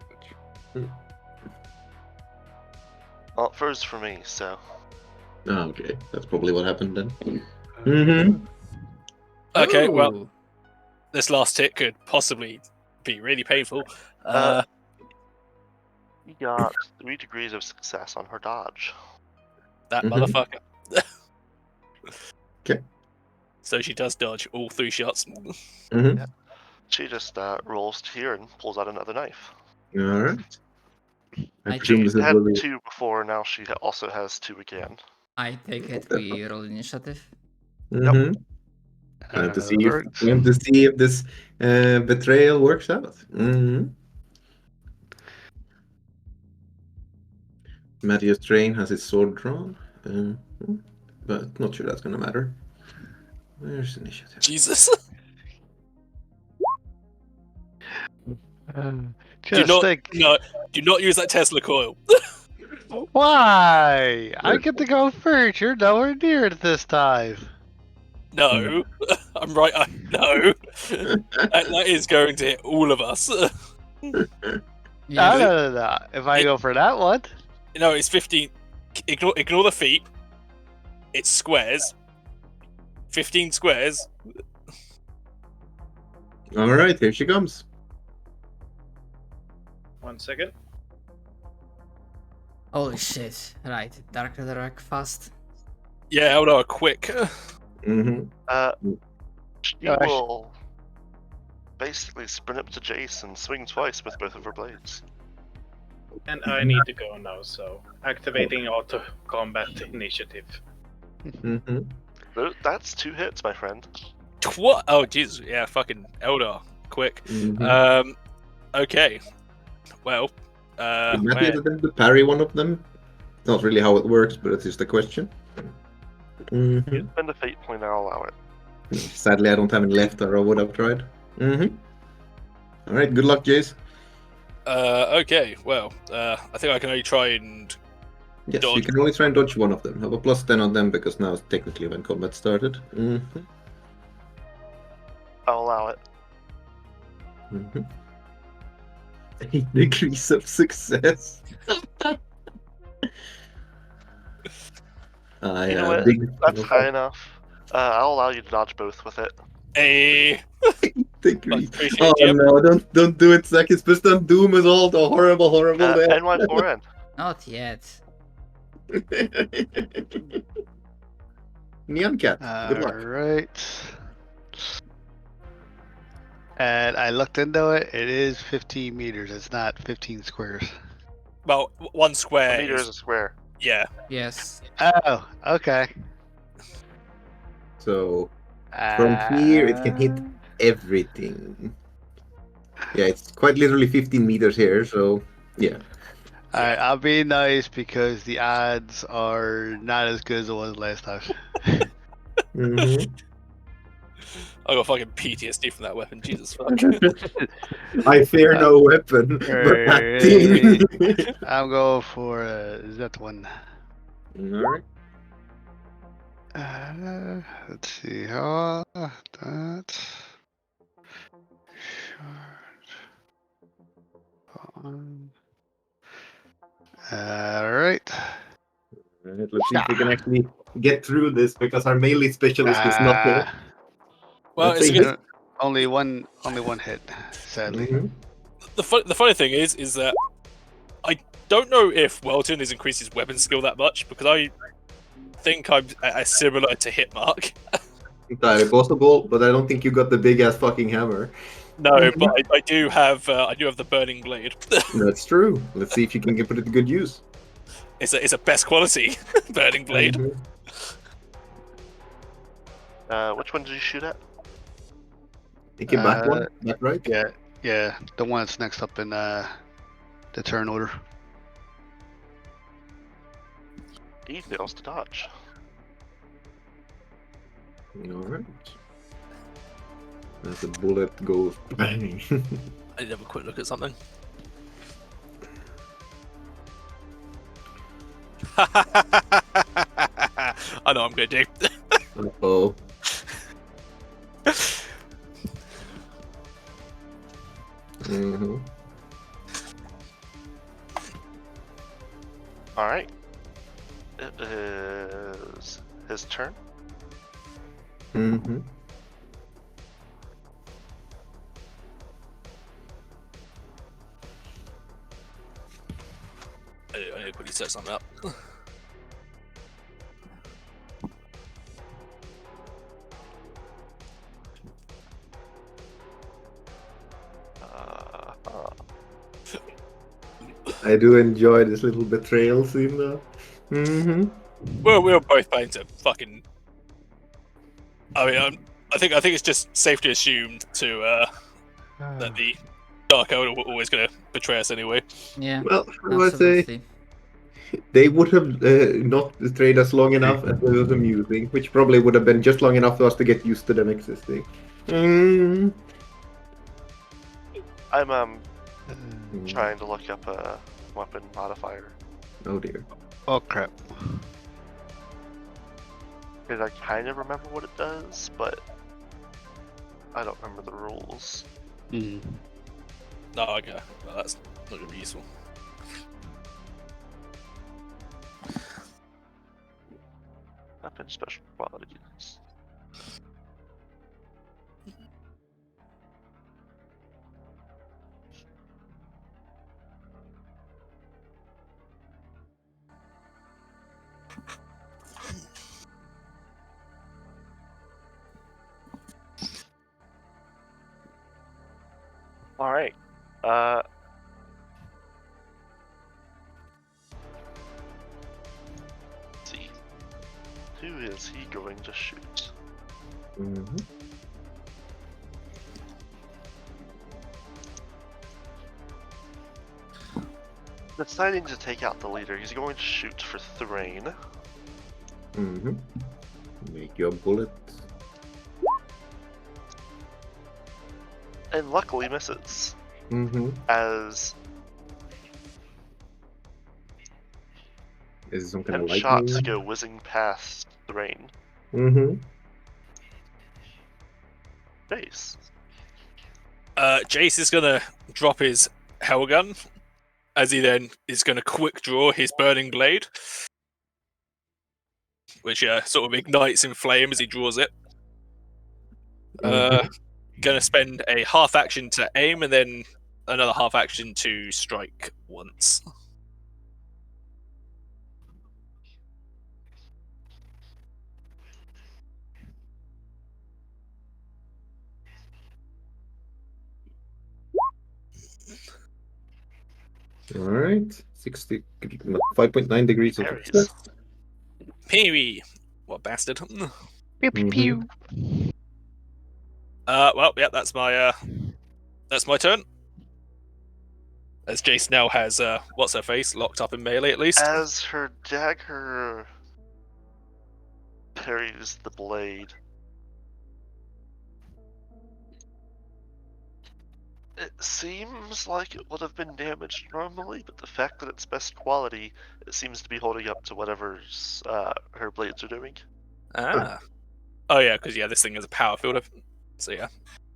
Well, it froze for me, so. Ah, okay. That's probably what happened then. Mm-hmm. Okay, well, Ooh. this last hit could possibly be really painful. We got 3 degrees of success on her dodge. That Mhm. motherfucker. Okay. So she does dodge all 3 shots. Mm-hmm. She just rolls here and pulls out another knife. Alright. I I presume She this is had where we... 2 before, now she also has 2 again. I take it we roll initiative. Mm-hmm. Time to see if, works. time to see if this betrayal works out. Mm-hmm. Matthias Train has his sword drawn, but not sure that's gonna matter. Where's initiative? Jesus. Just not- think, Do not use that Tesla coil. why? I get to go first. You're nowhere near it this time. No. I'm right. No. that is going to hit all of us. Yes. No. If I go for that one, No, it's 15. Ignore the feet. It's squares. 15 squares. Alright, here she comes. 1 second. Holy shit. Right. Dark fast. Yeah, hold on, quick. Mm-hmm. She Gosh. will basically sprint up to Jace and swing twice with both of her blades. And I need to go now, so activating auto combat initiative. Mm-hmm. That's 2 hits, my friend. What? Oh, Jesus. Yeah, fucking Eldar. Quick. Mm-hmm. Okay. Well, Did Matthias attempt to parry one of them? Not really how it works, but it's just a question. Mm-hmm. Spend a fate point, I'll allow it. Sadly, I don't have any left, or I would have tried. Mm-hmm. Alright, good luck, Jace. Okay, well, I think I can only try and... Yes, Dodge. you can only try and dodge one of them. Have a plus 10 on them, because now is technically when combat started. Mm-hmm. I'll allow it. Mm-hmm. 8 degrees of success. You know what? That's high enough. I'll allow you to dodge both with it. Hey! Degrees. Appreciate Oh you. no, don't do it, Zach. It's based on Doom is all the horrible death. NY4N. Not yet. Neon Cat. Good luck. alright. And I looked into it. It is 15 meters. It's not 15 squares. Well, 1 square A meter is... is a square. Yeah. Yes. Oh, okay. So from here, it can hit everything. Yeah, it's quite literally 15 meters here. So yeah. Alright, I'll be nice because the odds are not as good as it was last time. Mm-hmm. I got fucking PTSD from that weapon. Jesus fuck. I fear no weapon, but that thing. I'm going for that one. Alright. Let's see how that. Short. Alright, let's see if we can actually get through this because our melee specialist is not there. Well, Let's it's see. a good, Only one hit, sadly. Mhm. the funny thing is that I don't know if Welton has increased his weapon skill that much, because I think I'm similar to Hitmark. Entirely possible, but I don't think you got the big ass fucking hammer. No, but I do have the burning blade. That's true. Let's see if you can put it to good use. It's a best quality burning blade. Mhm. Which one did you shoot at? Take it back one, back right. Yeah, the one that's next up in the turn order. He fails to dodge. Alright. As the bullet goes bang. I did have a quick look at something. I know what I'm going to do. Oh. Mm-hmm. Alright. It is his turn. Mm-hmm. I need to quickly set something up. I do enjoy this little betrayal scene though. Mm-hmm. We're both playing to fucking. I mean, I think it's just safe to assume that the Dark Elder were always going to betray us anyway. Yeah, Well, I would say absolutely. they would have not betrayed us long enough as it was amusing, which probably would have been just long enough for us to get used to them existing. Mm. I'm trying to look up a weapon modifier. Oh dear. Oh crap. Because I kind of remember what it does, but I don't remember the rules. Mm. No, okay. Well, that's not going to be useful. Weapon special qualities. All right. Let's see. Who is he going to shoot? Mm-hmm. Deciding to take out the leader, he's going to shoot for Thrain. Mm-hmm. Make your bullet. And luckily misses. Mm-hmm. As Is it some kind of shots lightning? go whizzing past Thrain. Mm-hmm. Base. Jace is going to drop his hell gun, as he then is going to quick draw his burning blade, which sort of ignites in flame as he draws it. Going to spend a half action to aim and then another half action to strike once. All right. 5.9 degrees of Parries. success. Peewee! What bastard. Pew pew pew. Well, yeah, that's my turn. As Jace now has what's her face locked up in melee at least. As her dagger parries the blade, it seems like it would have been damaged normally, but the fact that it's best quality, it seems to be holding up to whatever's her blades are doing. Ah. Oh yeah, because this thing is a power field. So yeah.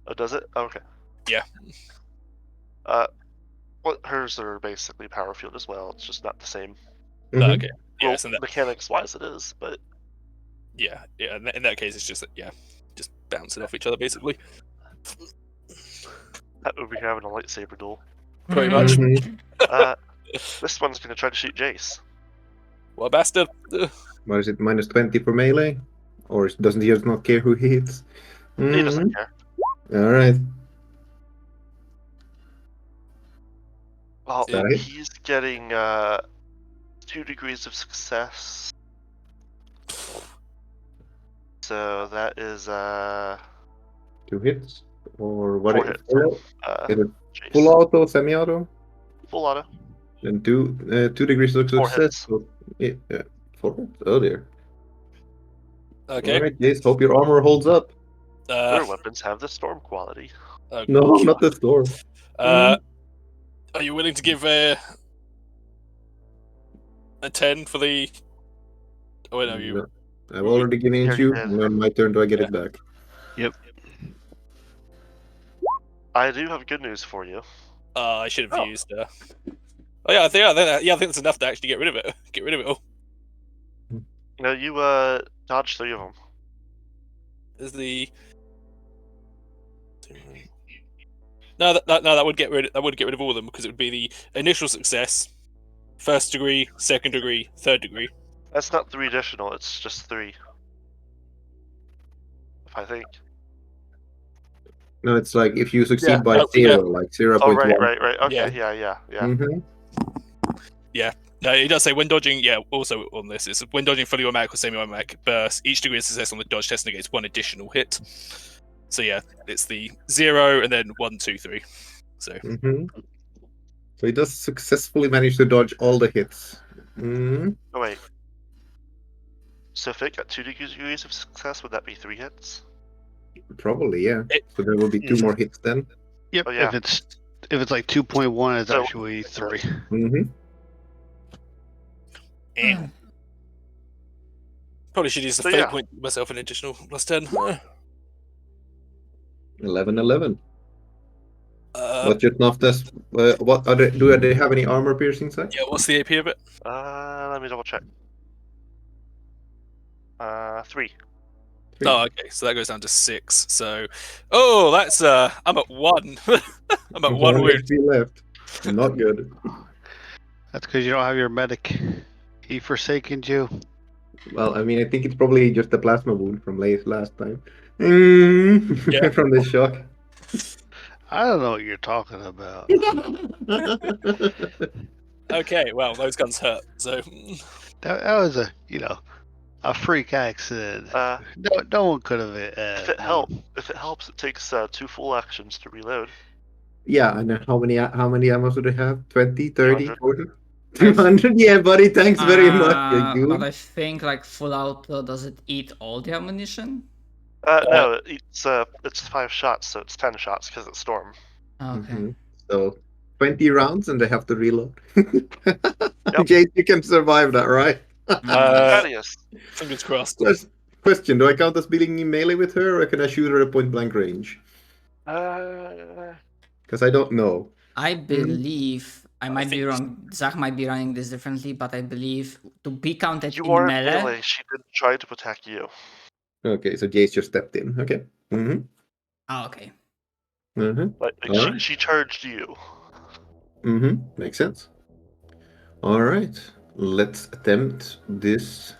Oh, does it? Okay. Yeah. Well, hers are basically power field as well. It's just not the same. Mhm. Okay. Yes, and that, mechanics-wise, it is, but yeah. In that case, it's just just bouncing off each other basically. that would be having a lightsaber duel. Pretty much. Mhm. This one's gonna try to shoot Jace. What a bastard! What is it, minus 20 for melee? Or doesn't he just not care who he hits? He doesn't care. Alright. Well, that it? he's getting 2 degrees of success. So that is 2 hits? Or what 4 is hits. full, is it Jace. full auto, semi-auto? Full auto. Then 2 degrees of 4 success. hits. So, yeah, 4 hits. Oh dear. Okay. Alright, Jace, hope your armor holds up. Other weapons have the storm quality. Oh, No, God. not the storm. Are you willing to give a 10 for the? Oh wait, no, you. No. I've already given it already you. did. Now my turn. Do I get Yeah. it back? I do have good news for you. I should have Oh. used. Oh yeah, I think that's enough to actually get rid of it. Get rid of it all. No, you dodged 3 of them. Is the no, that would get rid of all of them because it would be the initial success, first degree, second degree, third degree. That's not 3 additional, it's just 3. I think. No, it's like if you succeed Yeah, by oh, 0, like 0.1. Oh, right. Okay, yeah. Mm-hmm. No, it does say when dodging. Yeah, also on this, it's when dodging fully automatic or semi-automatic burst. Each degree of success on the dodge test negates 1 additional hit. So yeah, it's the 0 and then 1, 2, 3. So Mm-hmm. So he does successfully manage to dodge all the hits. Mm-hmm. Oh, wait. So if it got 2 degrees of success, would that be 3 hits? Probably, yeah. It- So there will be 2 more hits then. Yep. Oh, yeah. If it's like 2.1, it's So- actually 3. Mm-hmm. probably should use the So, fate yeah. point to give myself an additional plus 10. 11. Uh, But just not this. What are they, do they have any armor piercing sight? yeah, what's the AP of it? Let me double check. 3. Oh, okay, so that goes down to 6. So, that's I'm at 1. I'm at 1 One wound. HP left. Not good. That's because you don't have your medic. He forsaken you. Well, I mean, I think it's probably just the plasma wound from last time. Yeah. From the shock. I don't know what you're talking about. Okay, well, those guns hurt. So, That was a freak accident. No one could have. If it helps, it takes 2 full actions to reload. Yeah, and how many ammos do they have? 20, 30, 200. 40? 200? Yeah, buddy, thanks very much. you But I think like full auto, does it eat all the ammunition? No, it's 5 shots, so it's 10 shots because it's storm. Okay. Mhm. So 20 rounds and they have to reload. Jade, you can survive that, right? Thaddeus. fingers crossed. Question, do I count as being in melee with her or can I shoot her at point blank range? Because I don't know. I believe I might be wrong. Zach might be running this differently, but I believe to be counted You in are melee. melee. She did try to attack you. Okay, so Jace just stepped in. Okay. Mm-hmm. Oh, okay. Mm-hmm. Like Alright. she charged you. Mm-hmm. Makes sense. Alright. Let's attempt this.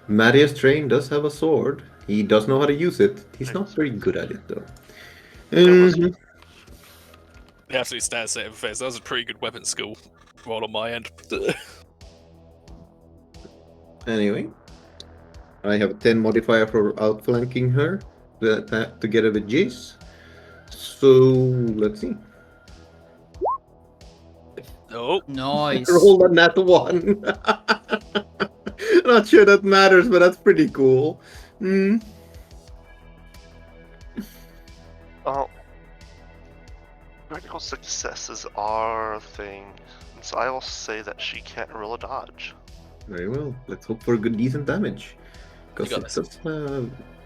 Marius Train does have a sword. He does know how to use it. He's not very good at it though. Mhm. The absolute stat set of affairs. That was a pretty good weapon skill roll on my end. Anyway. I have a 10 modifier for outflanking her together with Jace. So let's see. Oh, Nice. Roll a nat 1. Not sure that matters, but that's pretty cool. Mm. Well, critical successes are a thing, so I will say that she can't roll a dodge. Very well. Let's hope for good, decent damage. You got Because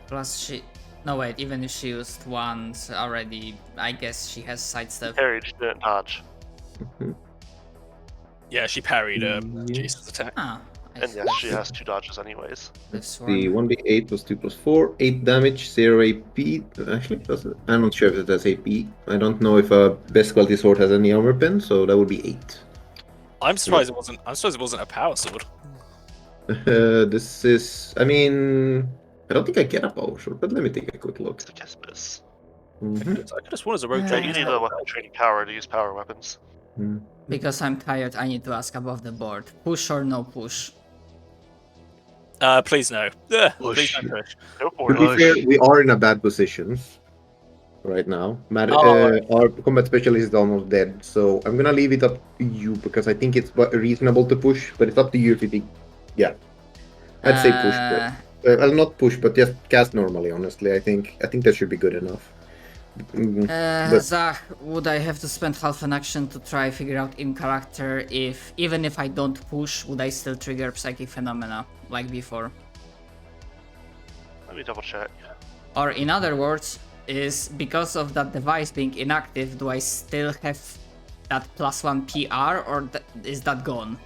Plus she. No wait, even if she used once already, I guess she has sidestep. Harry, she didn't dodge. Yeah, she parried Yeah. Jason's attack. Ah, I And see. yes, she has 2 dodges anyways. This The one. 1d8 was 2 plus 4, 8 damage, 0 AP. Actually, does it? I'm not sure if it has AP. I don't know if a best quality sword has any armor pen, so that would be 8. I'm surprised it wasn't. I'm surprised it wasn't a power sword. This is. I mean, I don't think I get a power sword, but let me take a quick look. It's a kiss miss. Mhm. I could have sworn as a rogue Yeah, dragon. you need a weapon training power to use power weapons. Because I'm tired, I need to ask above the board. Push or no push? Please no. Please Push. don't push. Go for To it. be Push. fair, we are in a bad position right now. Our combat specialist is almost dead, so I'm gonna leave it up to you because I think it's reasonable to push, but it's up to you if you think. Yeah, I'd say push. But, I'll not push, but just cast normally. Honestly, I think that should be good enough. But Zach, would I have to spend half an action to try figure out in character if, even if I don't push, would I still trigger psychic phenomena like before? Let me double check. Or in other words, is because of that device being inactive, do I still have that +1 PR or is that gone?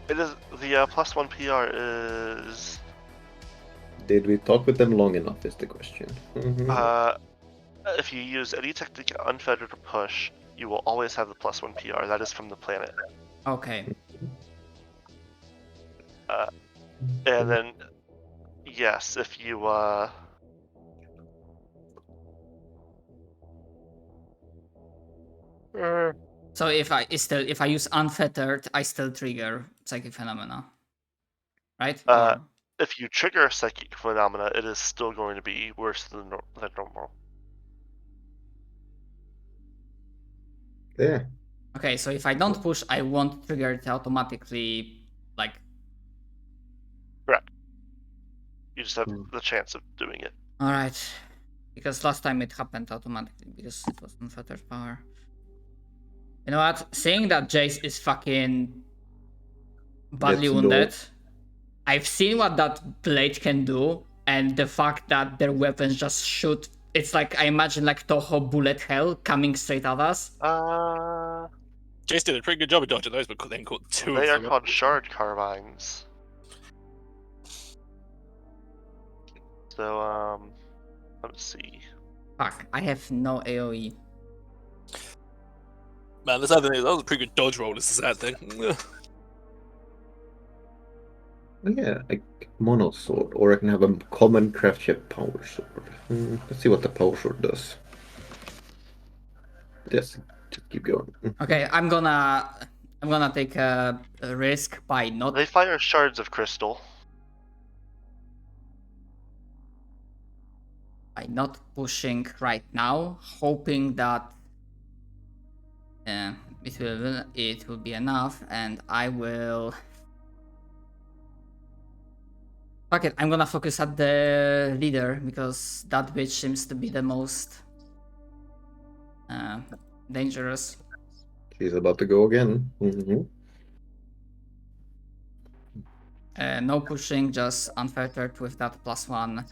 It is the +1 PR is did we talk with them long enough? Is the question. if you use any technique unfettered or push, you will always have the +1 PR. That is from the planet. Okay. And then yes, if you So if I use unfettered, I still trigger psychic phenomena, right? Or- if you trigger psychic phenomena, it is still going to be worse than normal. Yeah. Okay, so if I don't push, I won't trigger it automatically. Like, Correct. You just have the chance of doing it. all right, because last time it happened automatically because it was unfettered power. You know what? Seeing that Jace is fucking badly Let's wounded, I've seen what that blade can do, and the fact that their weapons just shoot. It's like I imagine like Toho bullet hell coming straight at us. Jace did a pretty good job of dodging those, but then caught 2 They of are them. called shard carbines. So let's see. Fuck, I have no AoE. Man, that's other thing. That was a pretty good dodge roll. It's a sad thing. Yeah, a mono sword, or I can have a common craftship power sword. Let's see what the power sword does. Just keep going. Okay, I'm gonna take a risk by not. They fire shards of crystal. By not pushing right now, hoping that it will be enough, and I will. Fuck it, I'm gonna focus at the leader because that bitch seems to be the most dangerous. She's about to go again. No pushing, just unfettered with that +1,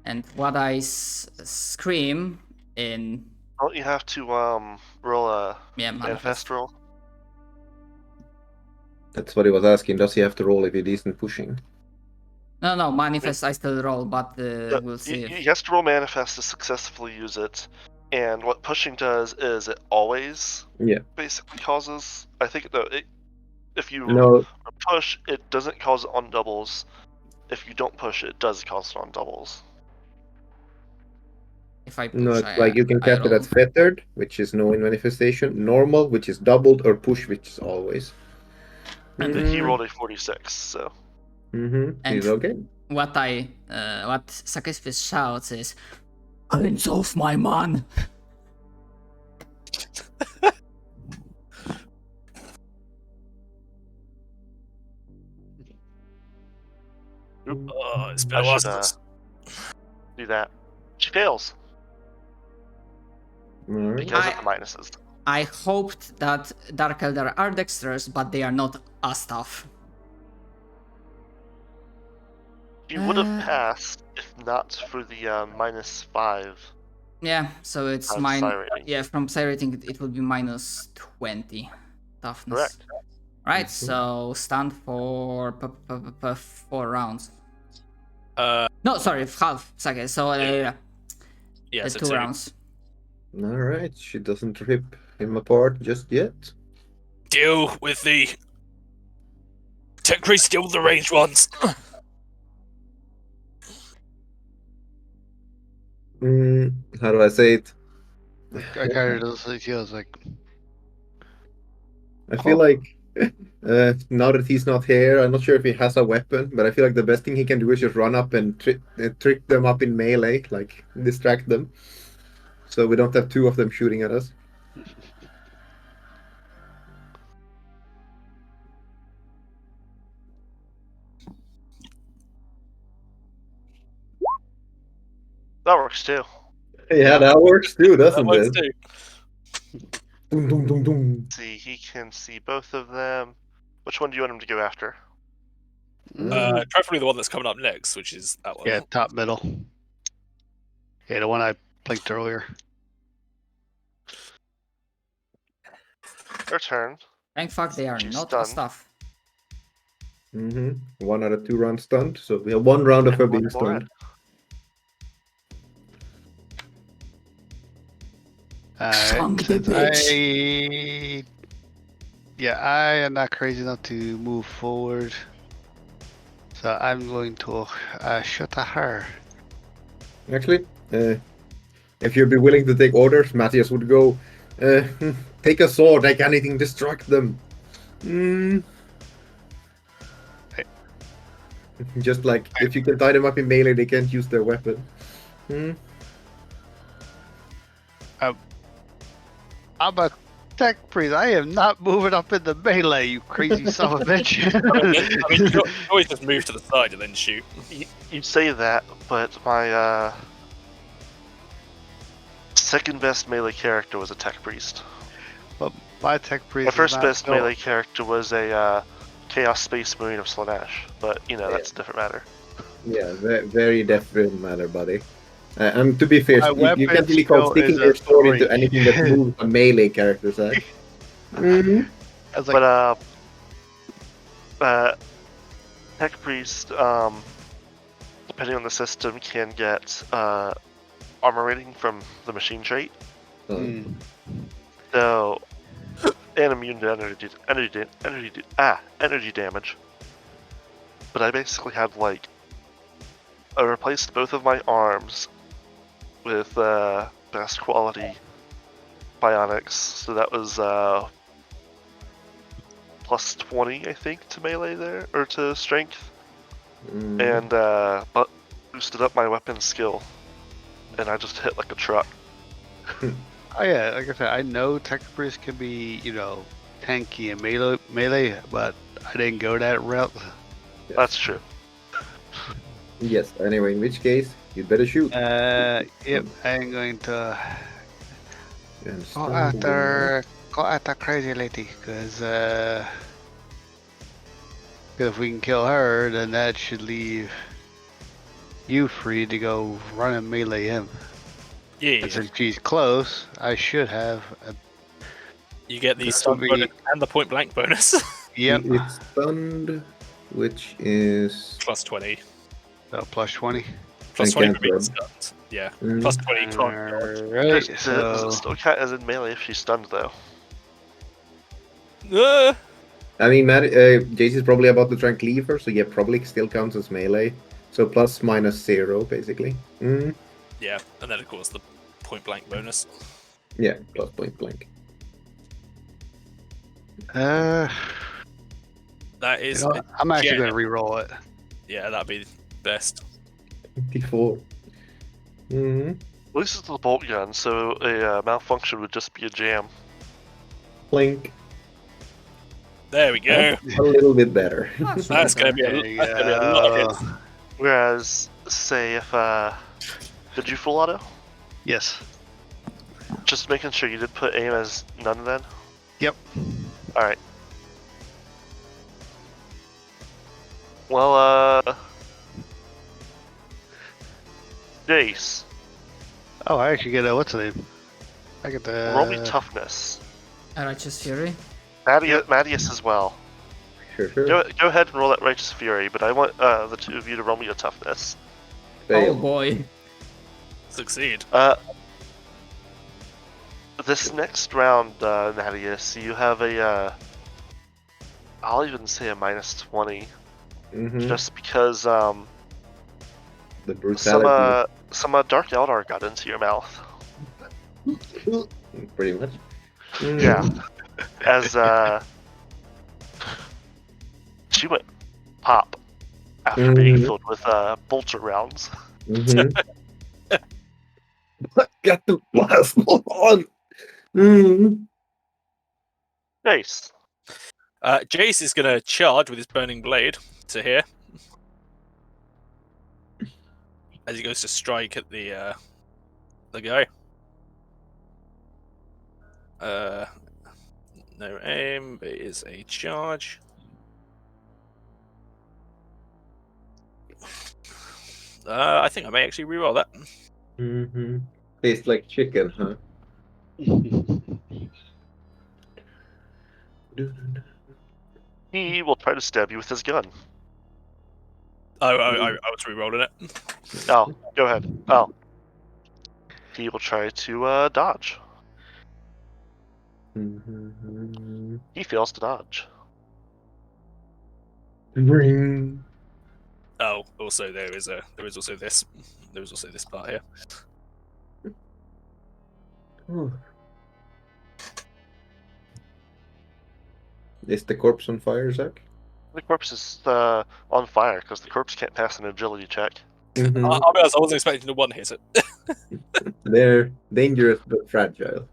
and what I scream in. Don't you have to roll a manifest roll? That's what he was asking. Does he have to roll if he isn't pushing? No, manifest I still roll, but we'll see. He has to roll manifest to successfully use it, and what pushing does is it always basically causes. I think if you push, it doesn't cause it on doubles. If you don't push, it does cause it on doubles. If I push, no, it's like you can cast it as fettered, which is no in manifestation, normal, which is doubled, or push, which is always. And he rolled a 46, so. And he's okay. What Sakisfis shouts is, "Hands off my man!" Oh, it's I should do that. She fails. Because of the minuses. I hoped that Dark Elder are dexterous, but they are not as tough. She would have passed if not for the -5. Yeah, so it's On mine. psi rating. Yeah, from psi rating, it would be minus 20 toughness. Correct. Right, so stand for 4 rounds. No, sorry, half. Okay, so Yeah, so 2 2. rounds. Alright, she doesn't rip him apart just yet. Deal with the tech priest, deal with the ranged ones. How do I say it? I kind of just feels like I feel like now that he's not here, I'm not sure if he has a weapon, but I feel like the best thing he can do is just run up and trick them up in melee, like distract them, so we don't have 2 of them shooting at us. That works too. Yeah, that works too, That doesn't works it? too. Dum, dum, dum, dum. See, he can see both of them. Which one do you want him to go after? Preferably the one that's coming up next, which is that one. yeah, top middle. Yeah, the one I blinked earlier. Her turn. Thank fuck they are She's not stunned. a stuff. 1 out of 2 rounds stunned, so we have 1 round of her And one being more. stunned. Chunk the bitch. I am not crazy enough to move forward, so I'm going to shoot at her. Actually, if you'd be willing to take orders, Matthias would go, take a sword, like anything, distract them. Just like, if you can tie them up in melee, they can't use their weapon. I'm a tech priest. I am not moving up in the melee, you crazy son of a bitch. I mean, you can always just move to the side and then shoot. You'd say that, but my second best melee character was a tech priest. But my tech priest. My is first not best built. melee character was a Chaos Space Marine of Slaanesh, but you know that's a different matter. Yeah, very different matter, buddy. To be fair, My you weapon can't really call skill sticking is your a sword into 3. anything that moves a melee character, Zach. I was like, But tech priest, depending on the system, can get armor rating from the machine trait. So, and immune to energy damage. But I basically had like I replaced both of my arms with best quality bionics, so that was plus 20, I think, to melee there, or to strength, and but boosted up my weapon skill, and I just hit like a truck. oh yeah, like I said, I know tech priest can be, tanky and melee, but I didn't go that route. That's true. Yes, anyway, in which case, you'd better shoot. Yep, I'm going to And go stun after crazy lady, because if we can kill her, then that should leave you free to go run and melee him. Yeah, And since she's close, I should have. you get the This stun will be- bonus and the point blank bonus. Yep, It's stunned, which is Plus 20. plus 20. Plus And 20 for being can't stunned. Yeah. Mm. Plus 20 can't dodge. Alright, Does so it still count as in melee if she's stunned though? I mean, Jace is probably about to try and cleave her, so yeah, probably still counts as melee. So plus minus 0, basically. Yeah, and then of course the point blank bonus. Yeah, plus point blank. That is, I'm actually yeah. going to re-roll it. yeah, that'd be best. 24. At least it's the bolt gun, so a malfunction would just be a jam. Blink. There we go. A little bit better. That's gonna be a lot of hits. Whereas, say if did you full auto? Yes. Just making sure you did put aim as none then? Yep. Alright. Well, Jace. Oh, I actually get a what's the name? I get the Roll me toughness. A Righteous Fury. Mattias as well. Sure, sure. Go ahead and roll that Righteous Fury, but I want the two of you to roll me a toughness. Fail. Oh boy. Succeed. This next round, Mattias, you have a I'll even say a -20, just because The brutality. some Dark Eldar got into your mouth. Pretty much. Yeah, as she went pop after being filled with bolter rounds. Got the blast on. Nice. Jace is going to charge with his burning blade to here. As he goes to strike at the guy. No aim, but it is a charge. I think I may actually reroll that. Tastes like chicken, huh? He will try to stab you with his gun. I was rerolling it. Oh, go ahead. Oh. He will try to dodge. He fails to dodge. Oh, also there is also this part here. Is the corpse on fire, Zach? The corpse is on fire because the corpse can't pass an agility check. I'll be honest, I wasn't expecting to one hit it. They're dangerous but fragile.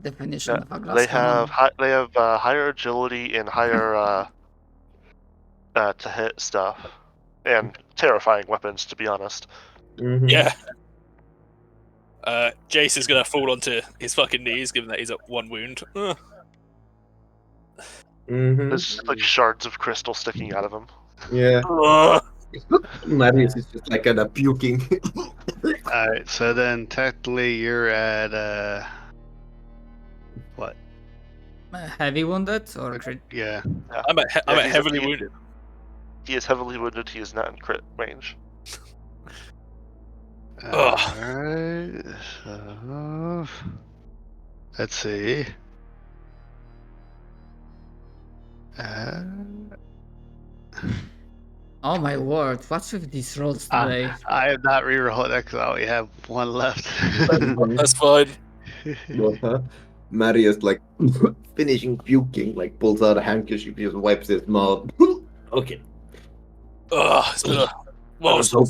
Definition of a glass They cannon. have higher agility and higher to hit stuff, and terrifying weapons, to be honest. Yeah. Jace is gonna fall onto his fucking knees, given that he's at one wound. There's just like shards of crystal sticking out of him. Yeah. Marius is just like kind of puking. Alright, so then technically you're at what? Heavy wounded or crit? Yeah. I'm at heavily wounded. He is heavily wounded. He is not in crit range. Alright. So let's see. Oh my word, what's with these rolls today? I have not rerolled that because I only have one left. That's fine. Marius like finishing puking, like pulls out a handkerchief, just wipes his mouth. Okay. It's been a Let us hope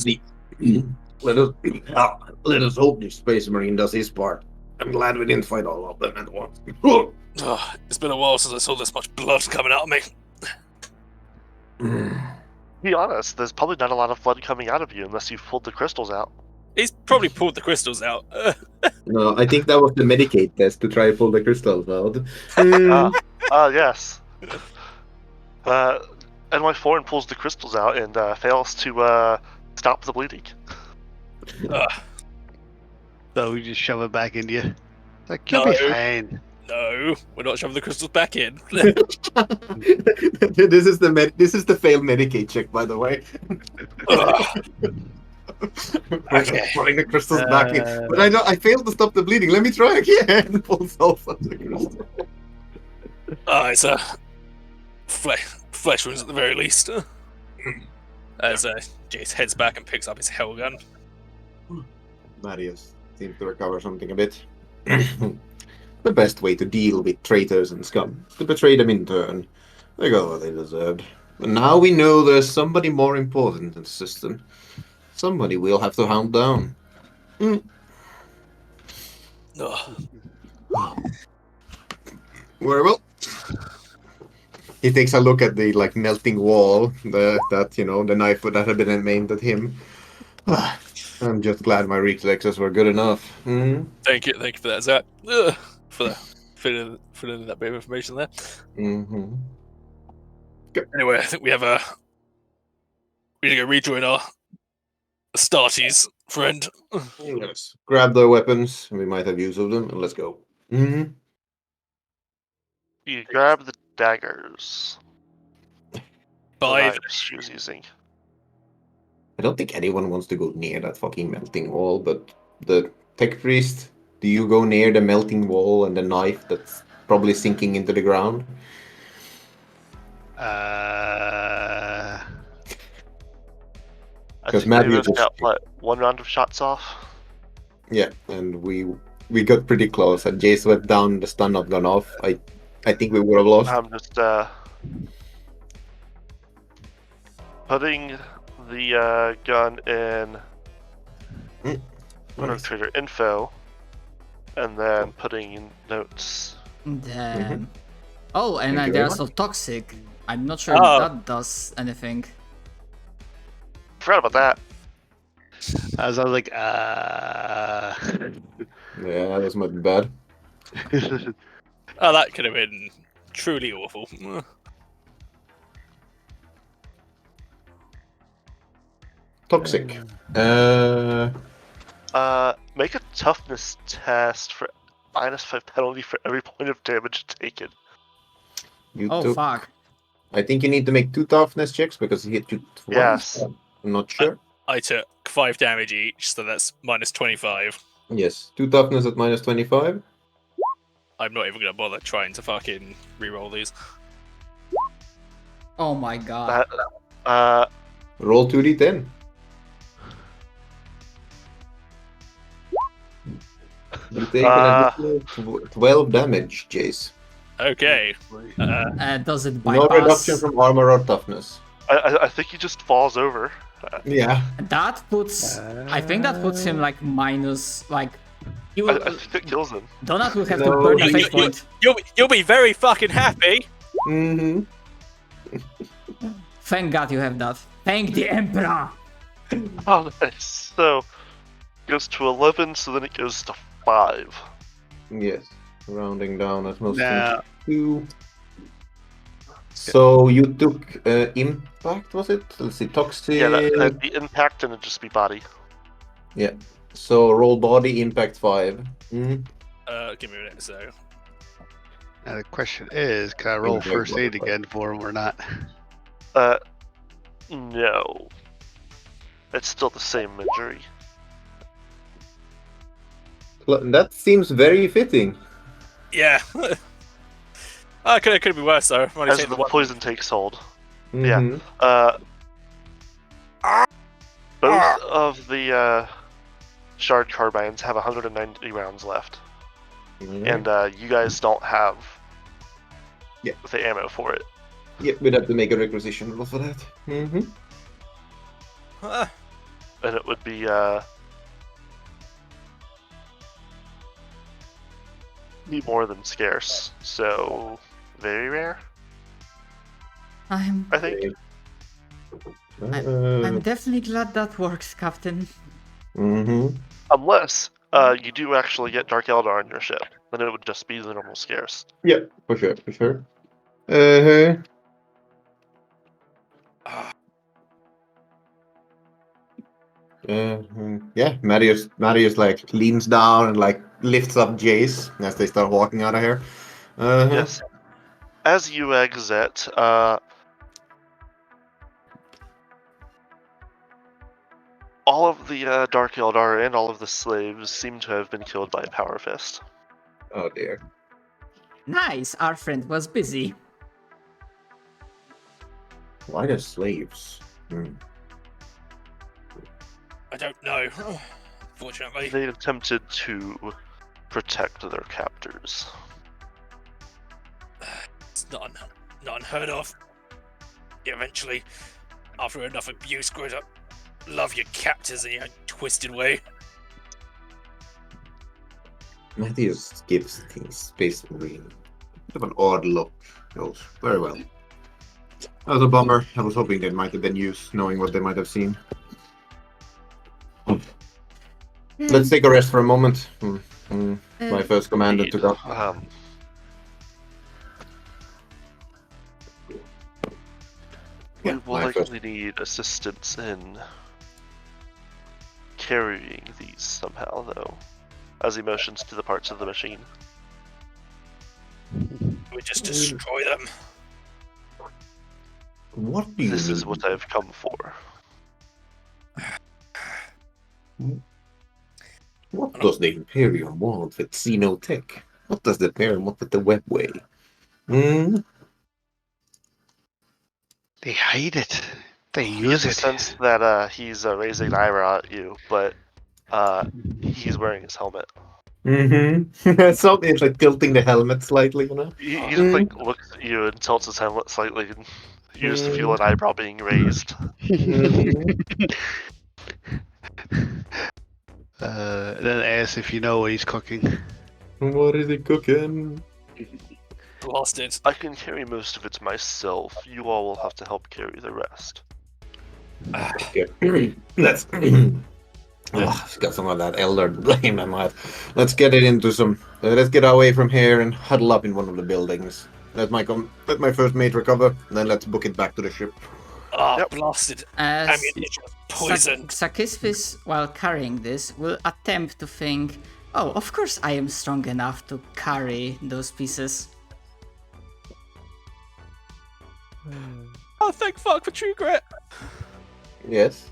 let us hope the Space Marine does his part. I'm glad we didn't fight all of them at once. It's been a while since I saw this much blood coming out of me. To be honest, there's probably not a lot of blood coming out of you unless you've pulled the crystals out. He's probably pulled the crystals out. No, I think that was the Medicaid test to try to pull the crystals out. Yes. NY4 pulls the crystals out and fails to stop the bleeding. So we just shove it back into you. Like, you'll be fine. No, we're not shoving the crystals back in. This is the failed Medicaid check, by the way. Putting the crystals back in, but I failed to stop the bleeding. Let me try again. Pulls off the crystal. It's flesh wounds at the very least. As Jace heads back and picks up his hell gun. Marius seems to recover something a bit. The best way to deal with traitors and scum, to betray them in turn. They got what they deserved. But now we know there's somebody more important in the system. Somebody we'll have to hound down. Very well. He takes a look at the melting wall, the knife that had been aimed at him. I'm just glad my reflexes were good enough. Thank you for that, Zach. For filling in that bit of information there. Anyway, I think we need to go rejoin our Astartes friend. Let's grab the weapons. We might have use of them, and let's go. Mm-hmm. You grab the daggers. The 5. knives she was using. I don't think anyone wants to go near that fucking melting wall, but the tech priest, do you go near the melting wall and the knife that's probably sinking into the ground? I 'Cause think we Matthew both just- got, what, 1 round of shots off? Yeah, and we got pretty close. And Jace went down, the stun not gone off. I think we would have lost. I'm just putting the gun in Nice. trader info, and then putting in notes. Damn. Oh, and Thank you they're very also toxic. I'm not sure Oh. if that does anything. Forgot about that. I was like, Yeah, that was not bad. Oh, that could have been truly awful. Toxic. Make a toughness test for -5 penalty for every point of damage taken. You Oh, took- fuck. I think you need to make 2 toughness checks because he hit you twice. Yes. I'm not sure. I took 5 damage each, so that's -25. Yes, 2 toughness at -25. I'm not even gonna bother trying to fucking reroll these. Oh my god. Roll 2d10. You take an additional 12 damage, Jace. Okay. Does it No bypass? reduction from armor or toughness. I think he just falls over. Yeah. That puts. I think that puts him like minus. Like. You I will, think that kills him. Donut will have No. to burn a You- fate you- point. You'll be very fucking happy. Mm-hmm. Thank God you have that. Thank the Emperor! Oh, nice. So, it goes to 11, so then it goes to 5. Yes. Rounding down as most Now- things do. So you took impact, was it? Let's see, toxic. Yeah, that'd be impact and it'd just be body. Yeah. So roll body impact 5. Mm. Give me a minute, so. now the question is, can I roll Impact first aid modifier. again for him or not? No. It's still the same injury. That seems very fitting. Yeah. Oh, it could be worse though. I'm only As taking the the one. poison takes hold. Mhm. Both of the shard carbines have 190 rounds left. Mhm. And you guys don't have Yeah. the ammo for it. Yeah, we'd have to make a requisition roll for that. Mm-hmm. Ah, And it would be more than scarce. So very rare, I'm I think. I'm definitely glad that works, Captain. Mm-hmm. Unless you do actually get Dark Eldar on your ship, then it would just be the normal scarce. Yeah, for sure, for sure. Uh-huh. Yeah, Marius like leans down and like lifts up Jace as they start walking out of here. Uh-huh. Yes. As you exit, all of the Dark Eldar and all of the slaves seem to have been killed by a Power Fist. Oh dear. Nice, our friend was busy. Why the slaves? I don't know. Fortunately. They attempted to protect their captors. It's not unheard of. Eventually, after enough abuse, grows up. Love your captors in your twisted way. Matthews gives things Space Marine a bit of an odd look. Goes very well. That was a bummer. I was hoping they might have been used, knowing what they might have seen. Let's take a rest for a moment. My first commander took up. We Yeah, will my first. likely need assistance in carrying these somehow, though, as he motions to the parts of the machine. We just destroy them. What do you This is need? what I've come for. What does the Imperium want with Xenotech? What does the Imperium want with the webway? Hmm? They hide it. They You use get the it. sense that he's raising an eyebrow at you, but he's wearing his helmet. Mm-hmm. Something it's like tilting the helmet slightly, you know? He just like looks at you and tilts his helmet slightly, and you just feel an eyebrow being raised. Then asks if you know what he's cooking. What is he cooking? Lost it. I can carry most of it myself. You all will have to help carry the rest. Okay. Let's. I've got some of that elder blame I might. Let's get it into some. Let's get away from here and huddle up in one of the buildings. Let my first mate recover, then let's book it back to the ship. Oh, Yep. blasted. As Ammunition poisoned. Sakisvis, while carrying this, will attempt to think, oh, of course I am strong enough to carry those pieces. Oh, thank fuck for true grit. Yes.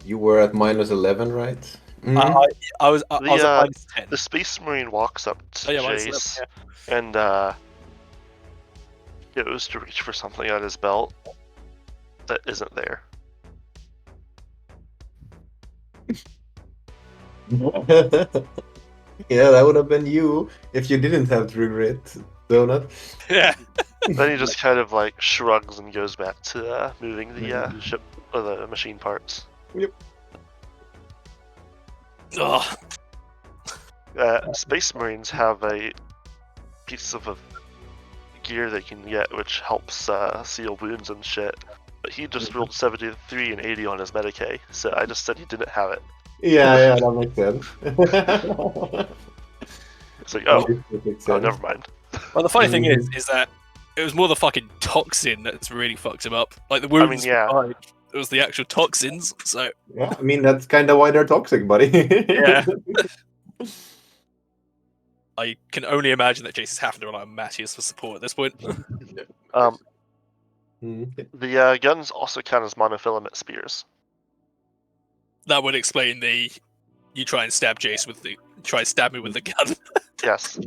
You were at -11, right? I was at -10. The Space Marine walks up to Oh, yeah, Jace and goes to reach for something on his belt that isn't there. Yeah, that would have been you if you didn't have True Grit, Donut. Yeah. Then he just kind of like shrugs and goes back to moving the ship or the machine parts. Oh, Space Marines have a piece of gear they can get which helps seal wounds and shit. But he just rolled 73 and 80 on his Medicaid, so I just said he didn't have it. Yeah, that makes sense. It's like, That makes sense. never mind. well, the funny thing is that it was more the fucking toxin that's really fucked him up. Like the wounds, yeah. were fine. It was the actual toxins. So Yeah, I mean that's kind of why they're toxic, buddy. yeah. I can only imagine that Jace is having to rely on Matthias for support at this point. The guns also count as monofilament spears. That would explain the you try and stab Jace with the stab me with the gun. Yes.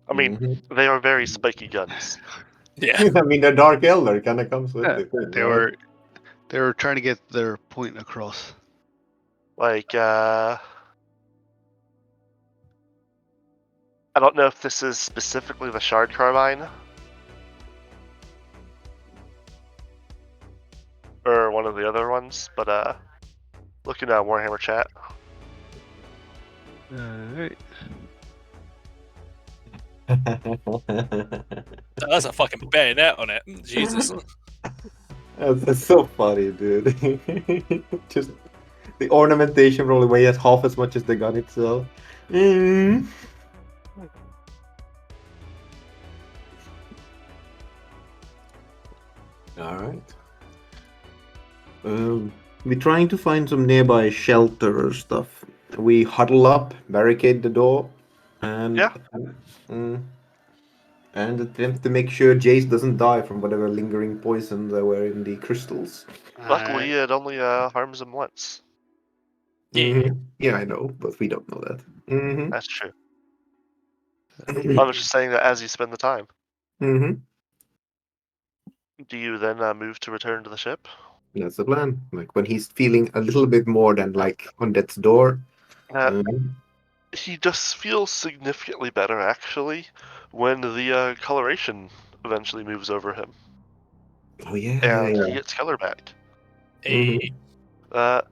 I mean, they are very spiky guns. Yeah. I mean the Dark Elder kind of comes with it. They were trying to get their point across. Like, I don't know if this is specifically the Shard Carbine. Or one of the other ones, but looking at Warhammer chat. Alright. That's a fucking bayonet on it. Jesus. That's so funny, dude. Just the ornamentation probably weighs half as much as the gun itself. Alright. We're trying to find some nearby shelter or stuff. We huddle up, barricade the door, and and attempt to make sure Jace doesn't die from whatever lingering poison there were in the crystals. Luckily, it only harms him once. Yeah. Yeah, I know, but we don't know that. That's true. I was just saying that as you spend the time. Do you then move to return to the ship? That's the plan. Like when he's feeling a little bit more than like on death's door. He just feels significantly better, actually, when the coloration eventually moves over him. Oh yeah. And he gets color back. Hey. What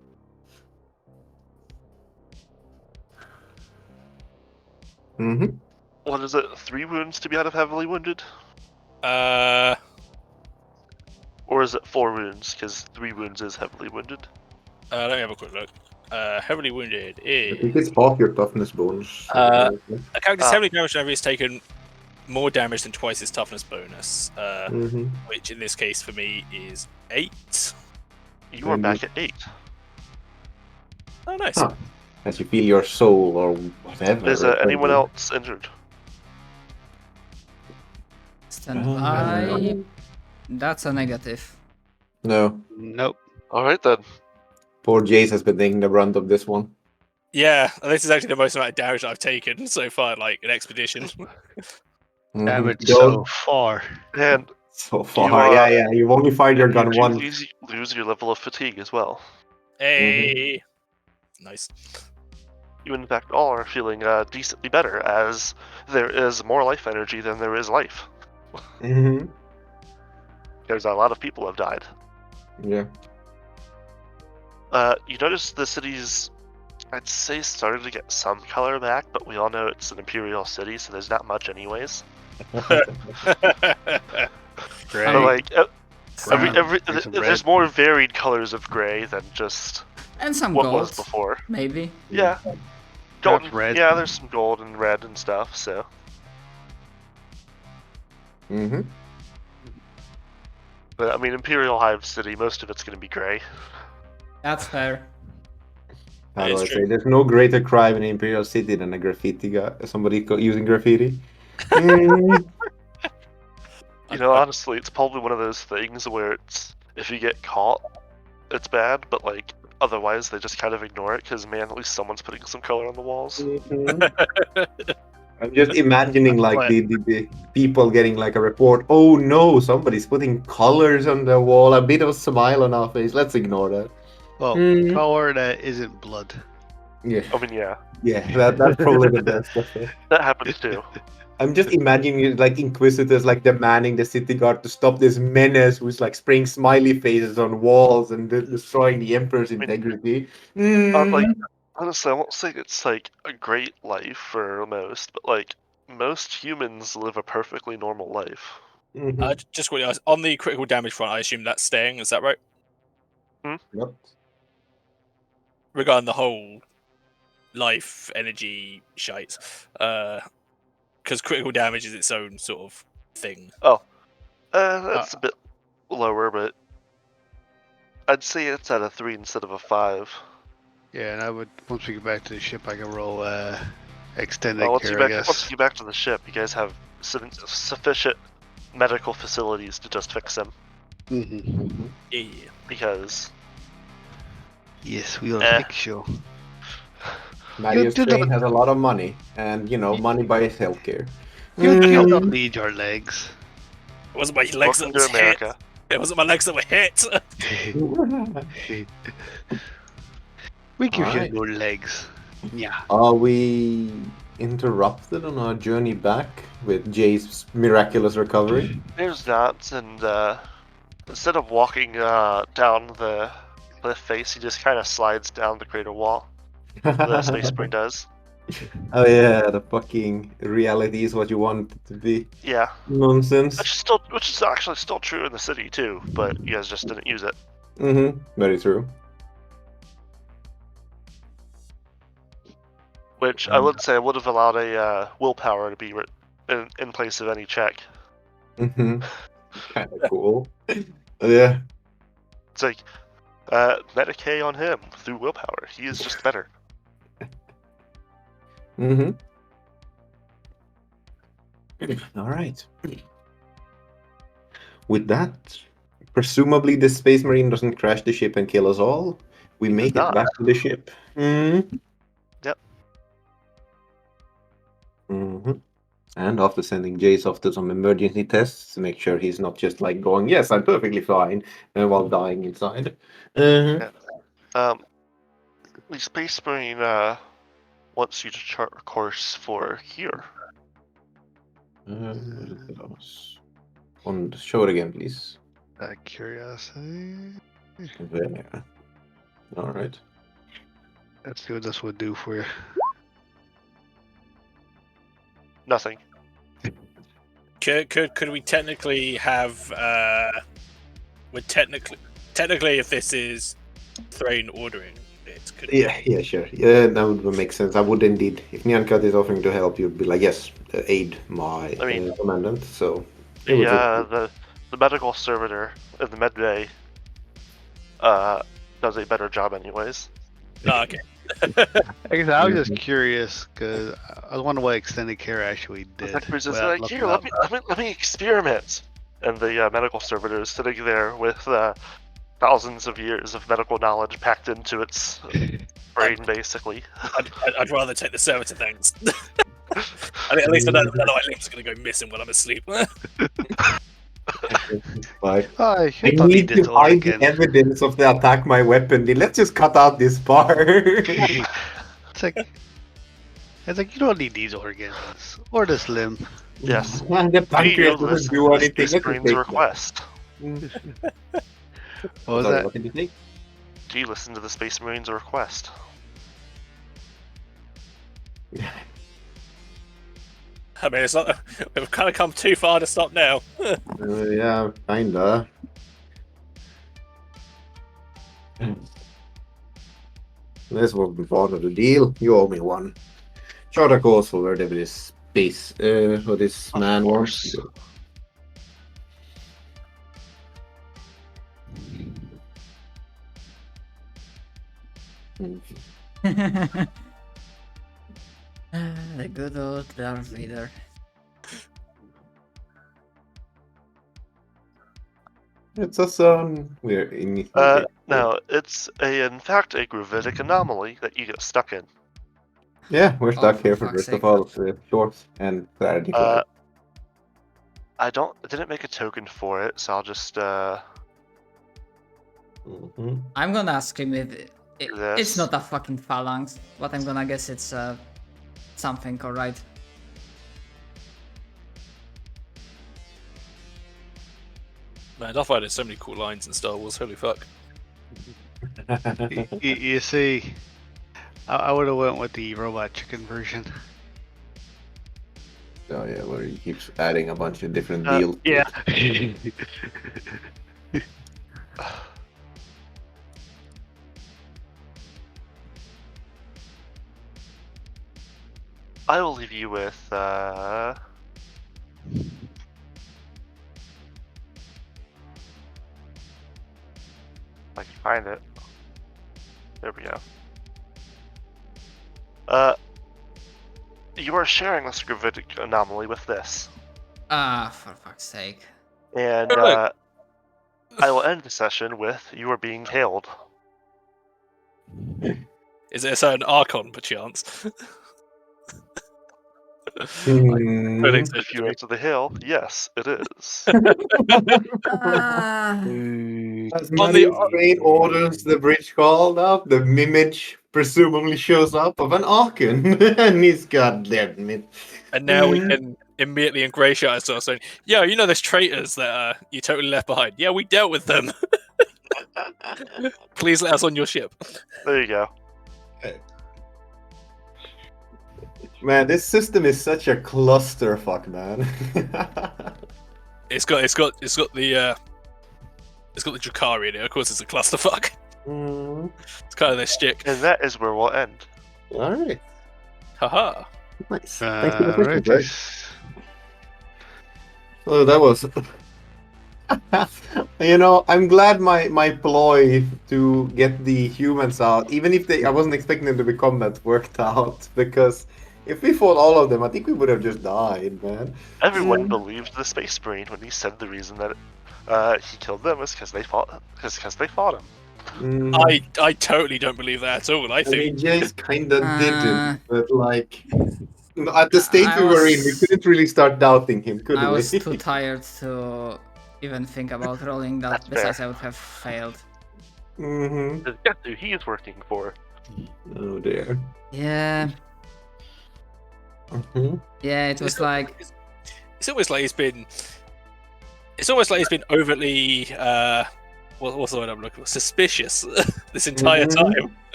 is it? 3 wounds to be out of heavily wounded? Or is it 4 wounds? Because 3 wounds is heavily wounded. Let me have a quick look. Heavily wounded I think is it's half your toughness bonus. a character's heavily damaged whenever he's taken more damage than twice his toughness bonus, which in this case for me is 8. You are back at 8. Oh, nice. Huh. As you feel your soul or whatever. Is anyone else injured? Stand by. That's a negative. No. Nope. All right then. Poor Jace has been taking the brunt of this one. Yeah, this is actually the most amount of damage I've taken so far, like an expedition. Damage Don't- so far. And So far, yeah. You've only fired your gun you once. lose your level of fatigue as well. Hey, nice. You in fact all are feeling decently better, as there is more life energy than there is life. Mm-hmm. There's a lot of people have died. Yeah. You notice the city's, I'd say, started to get some color back, but we all know it's an imperial city, so there's not much anyways. Great. But like, There's some there's red. more varied colors of gray than just And some what gold, was before. maybe. Yeah. Gold, That's red. Yeah, there's some gold and red and stuff, so. Mm-hmm. But I mean, Imperial Hive City, most of it's going to be gray. That's fair. How That do I is say? true. There's no greater crime in Imperial City than a graffiti guy, somebody using graffiti. Mm. You know, honestly, it's probably one of those things where it's, if you get caught, it's bad, but like, otherwise they just kind of ignore it, because man, at least someone's putting some color on the walls. I'm just imagining like What? the people getting like a report. Oh no, somebody's putting colors on the wall. A bit of a smile on our face. Let's ignore that. Well, Mm. color that isn't blood. Yeah, I mean, yeah, that's probably the best. that happens too. I'm just imagining it like inquisitors like demanding the city guard to stop this menace who's like spraying smiley faces on walls and destroying the emperor's integrity. Like, Mm. honestly, I won't say it's like a great life for most, but like, most humans live a perfectly normal life. Mhm. Just quickly, on the critical damage front, I assume that's staying. Is that right? Yep. Regarding the whole life energy shite, because critical damage is its own sort of thing. That's a bit lower, but I'd say it's at a 3 instead of a 5. Yeah, and I would, once we get back to the ship, I can roll extended Once care, you I once guess. you get back to the ship, you guys have sufficient medical facilities to just fix him, Mm-hmm. Yeah. because Yes, we will Eh. fix you. Marius do Crane not- has a lot of money, and money buys healthcare. You do Mm. not need your legs. It wasn't my legs that welcome to was hit. America. It wasn't my legs that were hit. We give Alright. you no legs. Yeah. Are we interrupted on our journey back with Jay's miraculous recovery? There's that, and instead of walking down the cliff face, he just kind of slides down the crater wall. The Space Marine does. Oh yeah, the fucking reality is what you want it to be. Yeah, Nonsense. which is actually still true in the city too, but you guys just didn't use it. Mm-hmm. Very true. Which I would say I would have allowed a willpower to be in place of any check. Mm-hmm. Kind of cool. Yeah. It's like Medicaid on him through willpower. He is just better. Mm-hmm. All right. With that, presumably the Space Marine doesn't crash the ship and kill us all. We He make does it not. back to the ship. Mm-hmm. Yep. Mm-hmm. And after sending Jace off to some emergency tests to make sure he's not just like going, yes, I'm perfectly fine, while dying inside. Mm-hmm. The Space Marine wants you to chart a course for here. Show it again, please. Curiosity. There. All right. Let's see what this would do for you. Nothing. Could we technically have would technically if this is Thrain ordering it, could Yeah, sure. Yeah, that would make sense. I would indeed. If Nyankat is offering to help, you'd be like, yes, aid my commandant. So The medical servitor in the med bay does a better job anyways. Oh, okay. I guess I was just curious because I was wondering what extended care actually did. Tech Priest is without like, looking here, up. let me experiment. And the medical servitor is sitting there with thousands of years of medical knowledge packed into its brain, basically. I'd rather take the servitor, thanks. At least I know that my limbs are going to go missing when I'm asleep. Like, Oh, I you don't need need this to hide the organ. evidence of the attack my weapon did. Let's just cut out this part. It's like you don't need these organs or this limb. Yes. And the Do pancreas you doesn't listen do to the anything. Space Let's just Marine's take that. request? What was Sorry, that? what did you say? Do you listen to the Space Marine's request? I mean, it's not. We've kind of come too far to stop now. Yeah, kinda. This wasn't part of the deal. You owe me one. Charter course for wherever this space, or this Of man course. wants. The good old Darth Vader. It's a son. We're in. No, it's in fact a gravitic anomaly that you get stuck in. Yeah, we're stuck for here for the fuck's rest of sake. all of the shorts and clarity. I didn't make a token for it, so I'll just Mhm. I'm gonna ask him if it's Yes. not a fucking phalanx, but I'm gonna guess it's something, alright. Man, Darth Vader has so many cool lines in Star Wars. Holy fuck! You see, I would have went with the robot chicken version. Oh yeah, where he keeps adding a bunch of different Uh, deals. Yeah. I will leave you with if I can find it. There we go. You are sharing this gravitic anomaly with this. Ah, for fuck's sake. And Look. I will end the session with you are being hailed. Is it a certain Archon, perchance? Hmm. I think so. If you answer the hail, yes, it is. Ah, As On the- Maddie Strain orders the bridge called up, the image presumably shows up of an Archon. And he's goddamn it. And now we can immediately ingratiate ourselves saying, "Yo, you know those traitors that you totally left behind? Yeah, we dealt with them. Please let us on your ship." There you go. Man, this system is such a clusterfuck, man. It's got the Drakari in it. Of course, it's a clusterfuck. It's kind of their shtick. And that is where we'll end. Alright, Haha. nice. Thanks for the question, Right. Greg. So that was. I'm glad my ploy to get the humans out, even if I wasn't expecting them to be combat, worked out. Because if we fought all of them, I think we would have just died, man. Everyone believed the Space Marine when he said the reason that he killed them was because they fought him. I totally don't believe that at all. I I think mean, Jace kinda didn't, but like at the state I we were in, we was- couldn't really start doubting him, could I we? was too tired to even think about rolling that. That's Besides, fair. I would have failed. Mm-hmm. Guess who he is working for? Oh dear. Yeah, Mm-hmm. yeah, it was like. it's almost like he's been. It's almost like he's been overtly. What's the word I'm looking for? Suspicious this entire Mhm. time.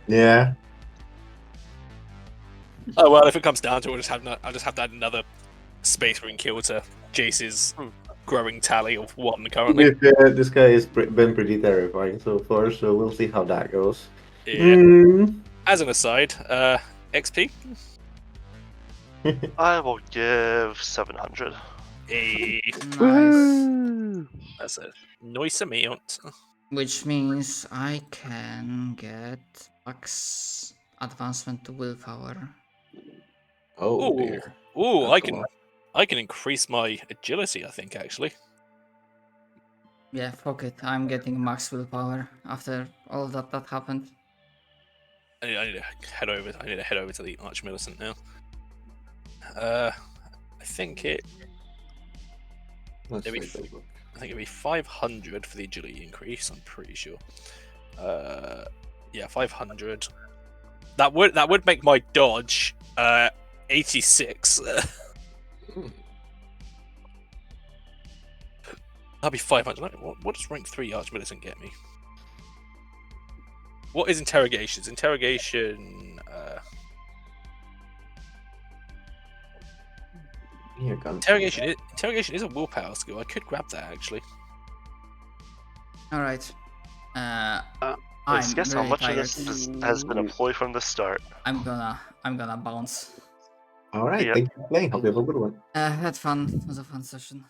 Yeah. Oh well, if it comes down to it, I'll just have to add another Space Marine kill to Jace's growing tally of 1 currently. This guy has been pretty terrifying so far, so we'll see how that goes. Yeah. Mm. As an aside, XP. I will give 700. Nice. That's a nice amount. Which means I can get Max advancement to willpower. Oh Ooh. dear. Ooh, That's I a can lot. I can increase my agility, I think, actually. Yeah, fuck it. I'm getting max willpower after all that happened. I need to head over to the Archmillicent now. I think it Let's Maybe take a look. I think it'd be 500 for the agility increase, I'm pretty sure. Yeah, 500. That would make my dodge 86. Hmm. That'd be 500. What does rank 3 Archmillicent get me? What is interrogations? Interrogation. Here comes Interrogation is a willpower skill. I could grab that actually. All right. Let's I'm guess how really much of tired. this has been a ploy from the start. I'm gonna bounce. All right. Yep. Thank you for playing. Hope you have a good one. Had fun. It was a fun session.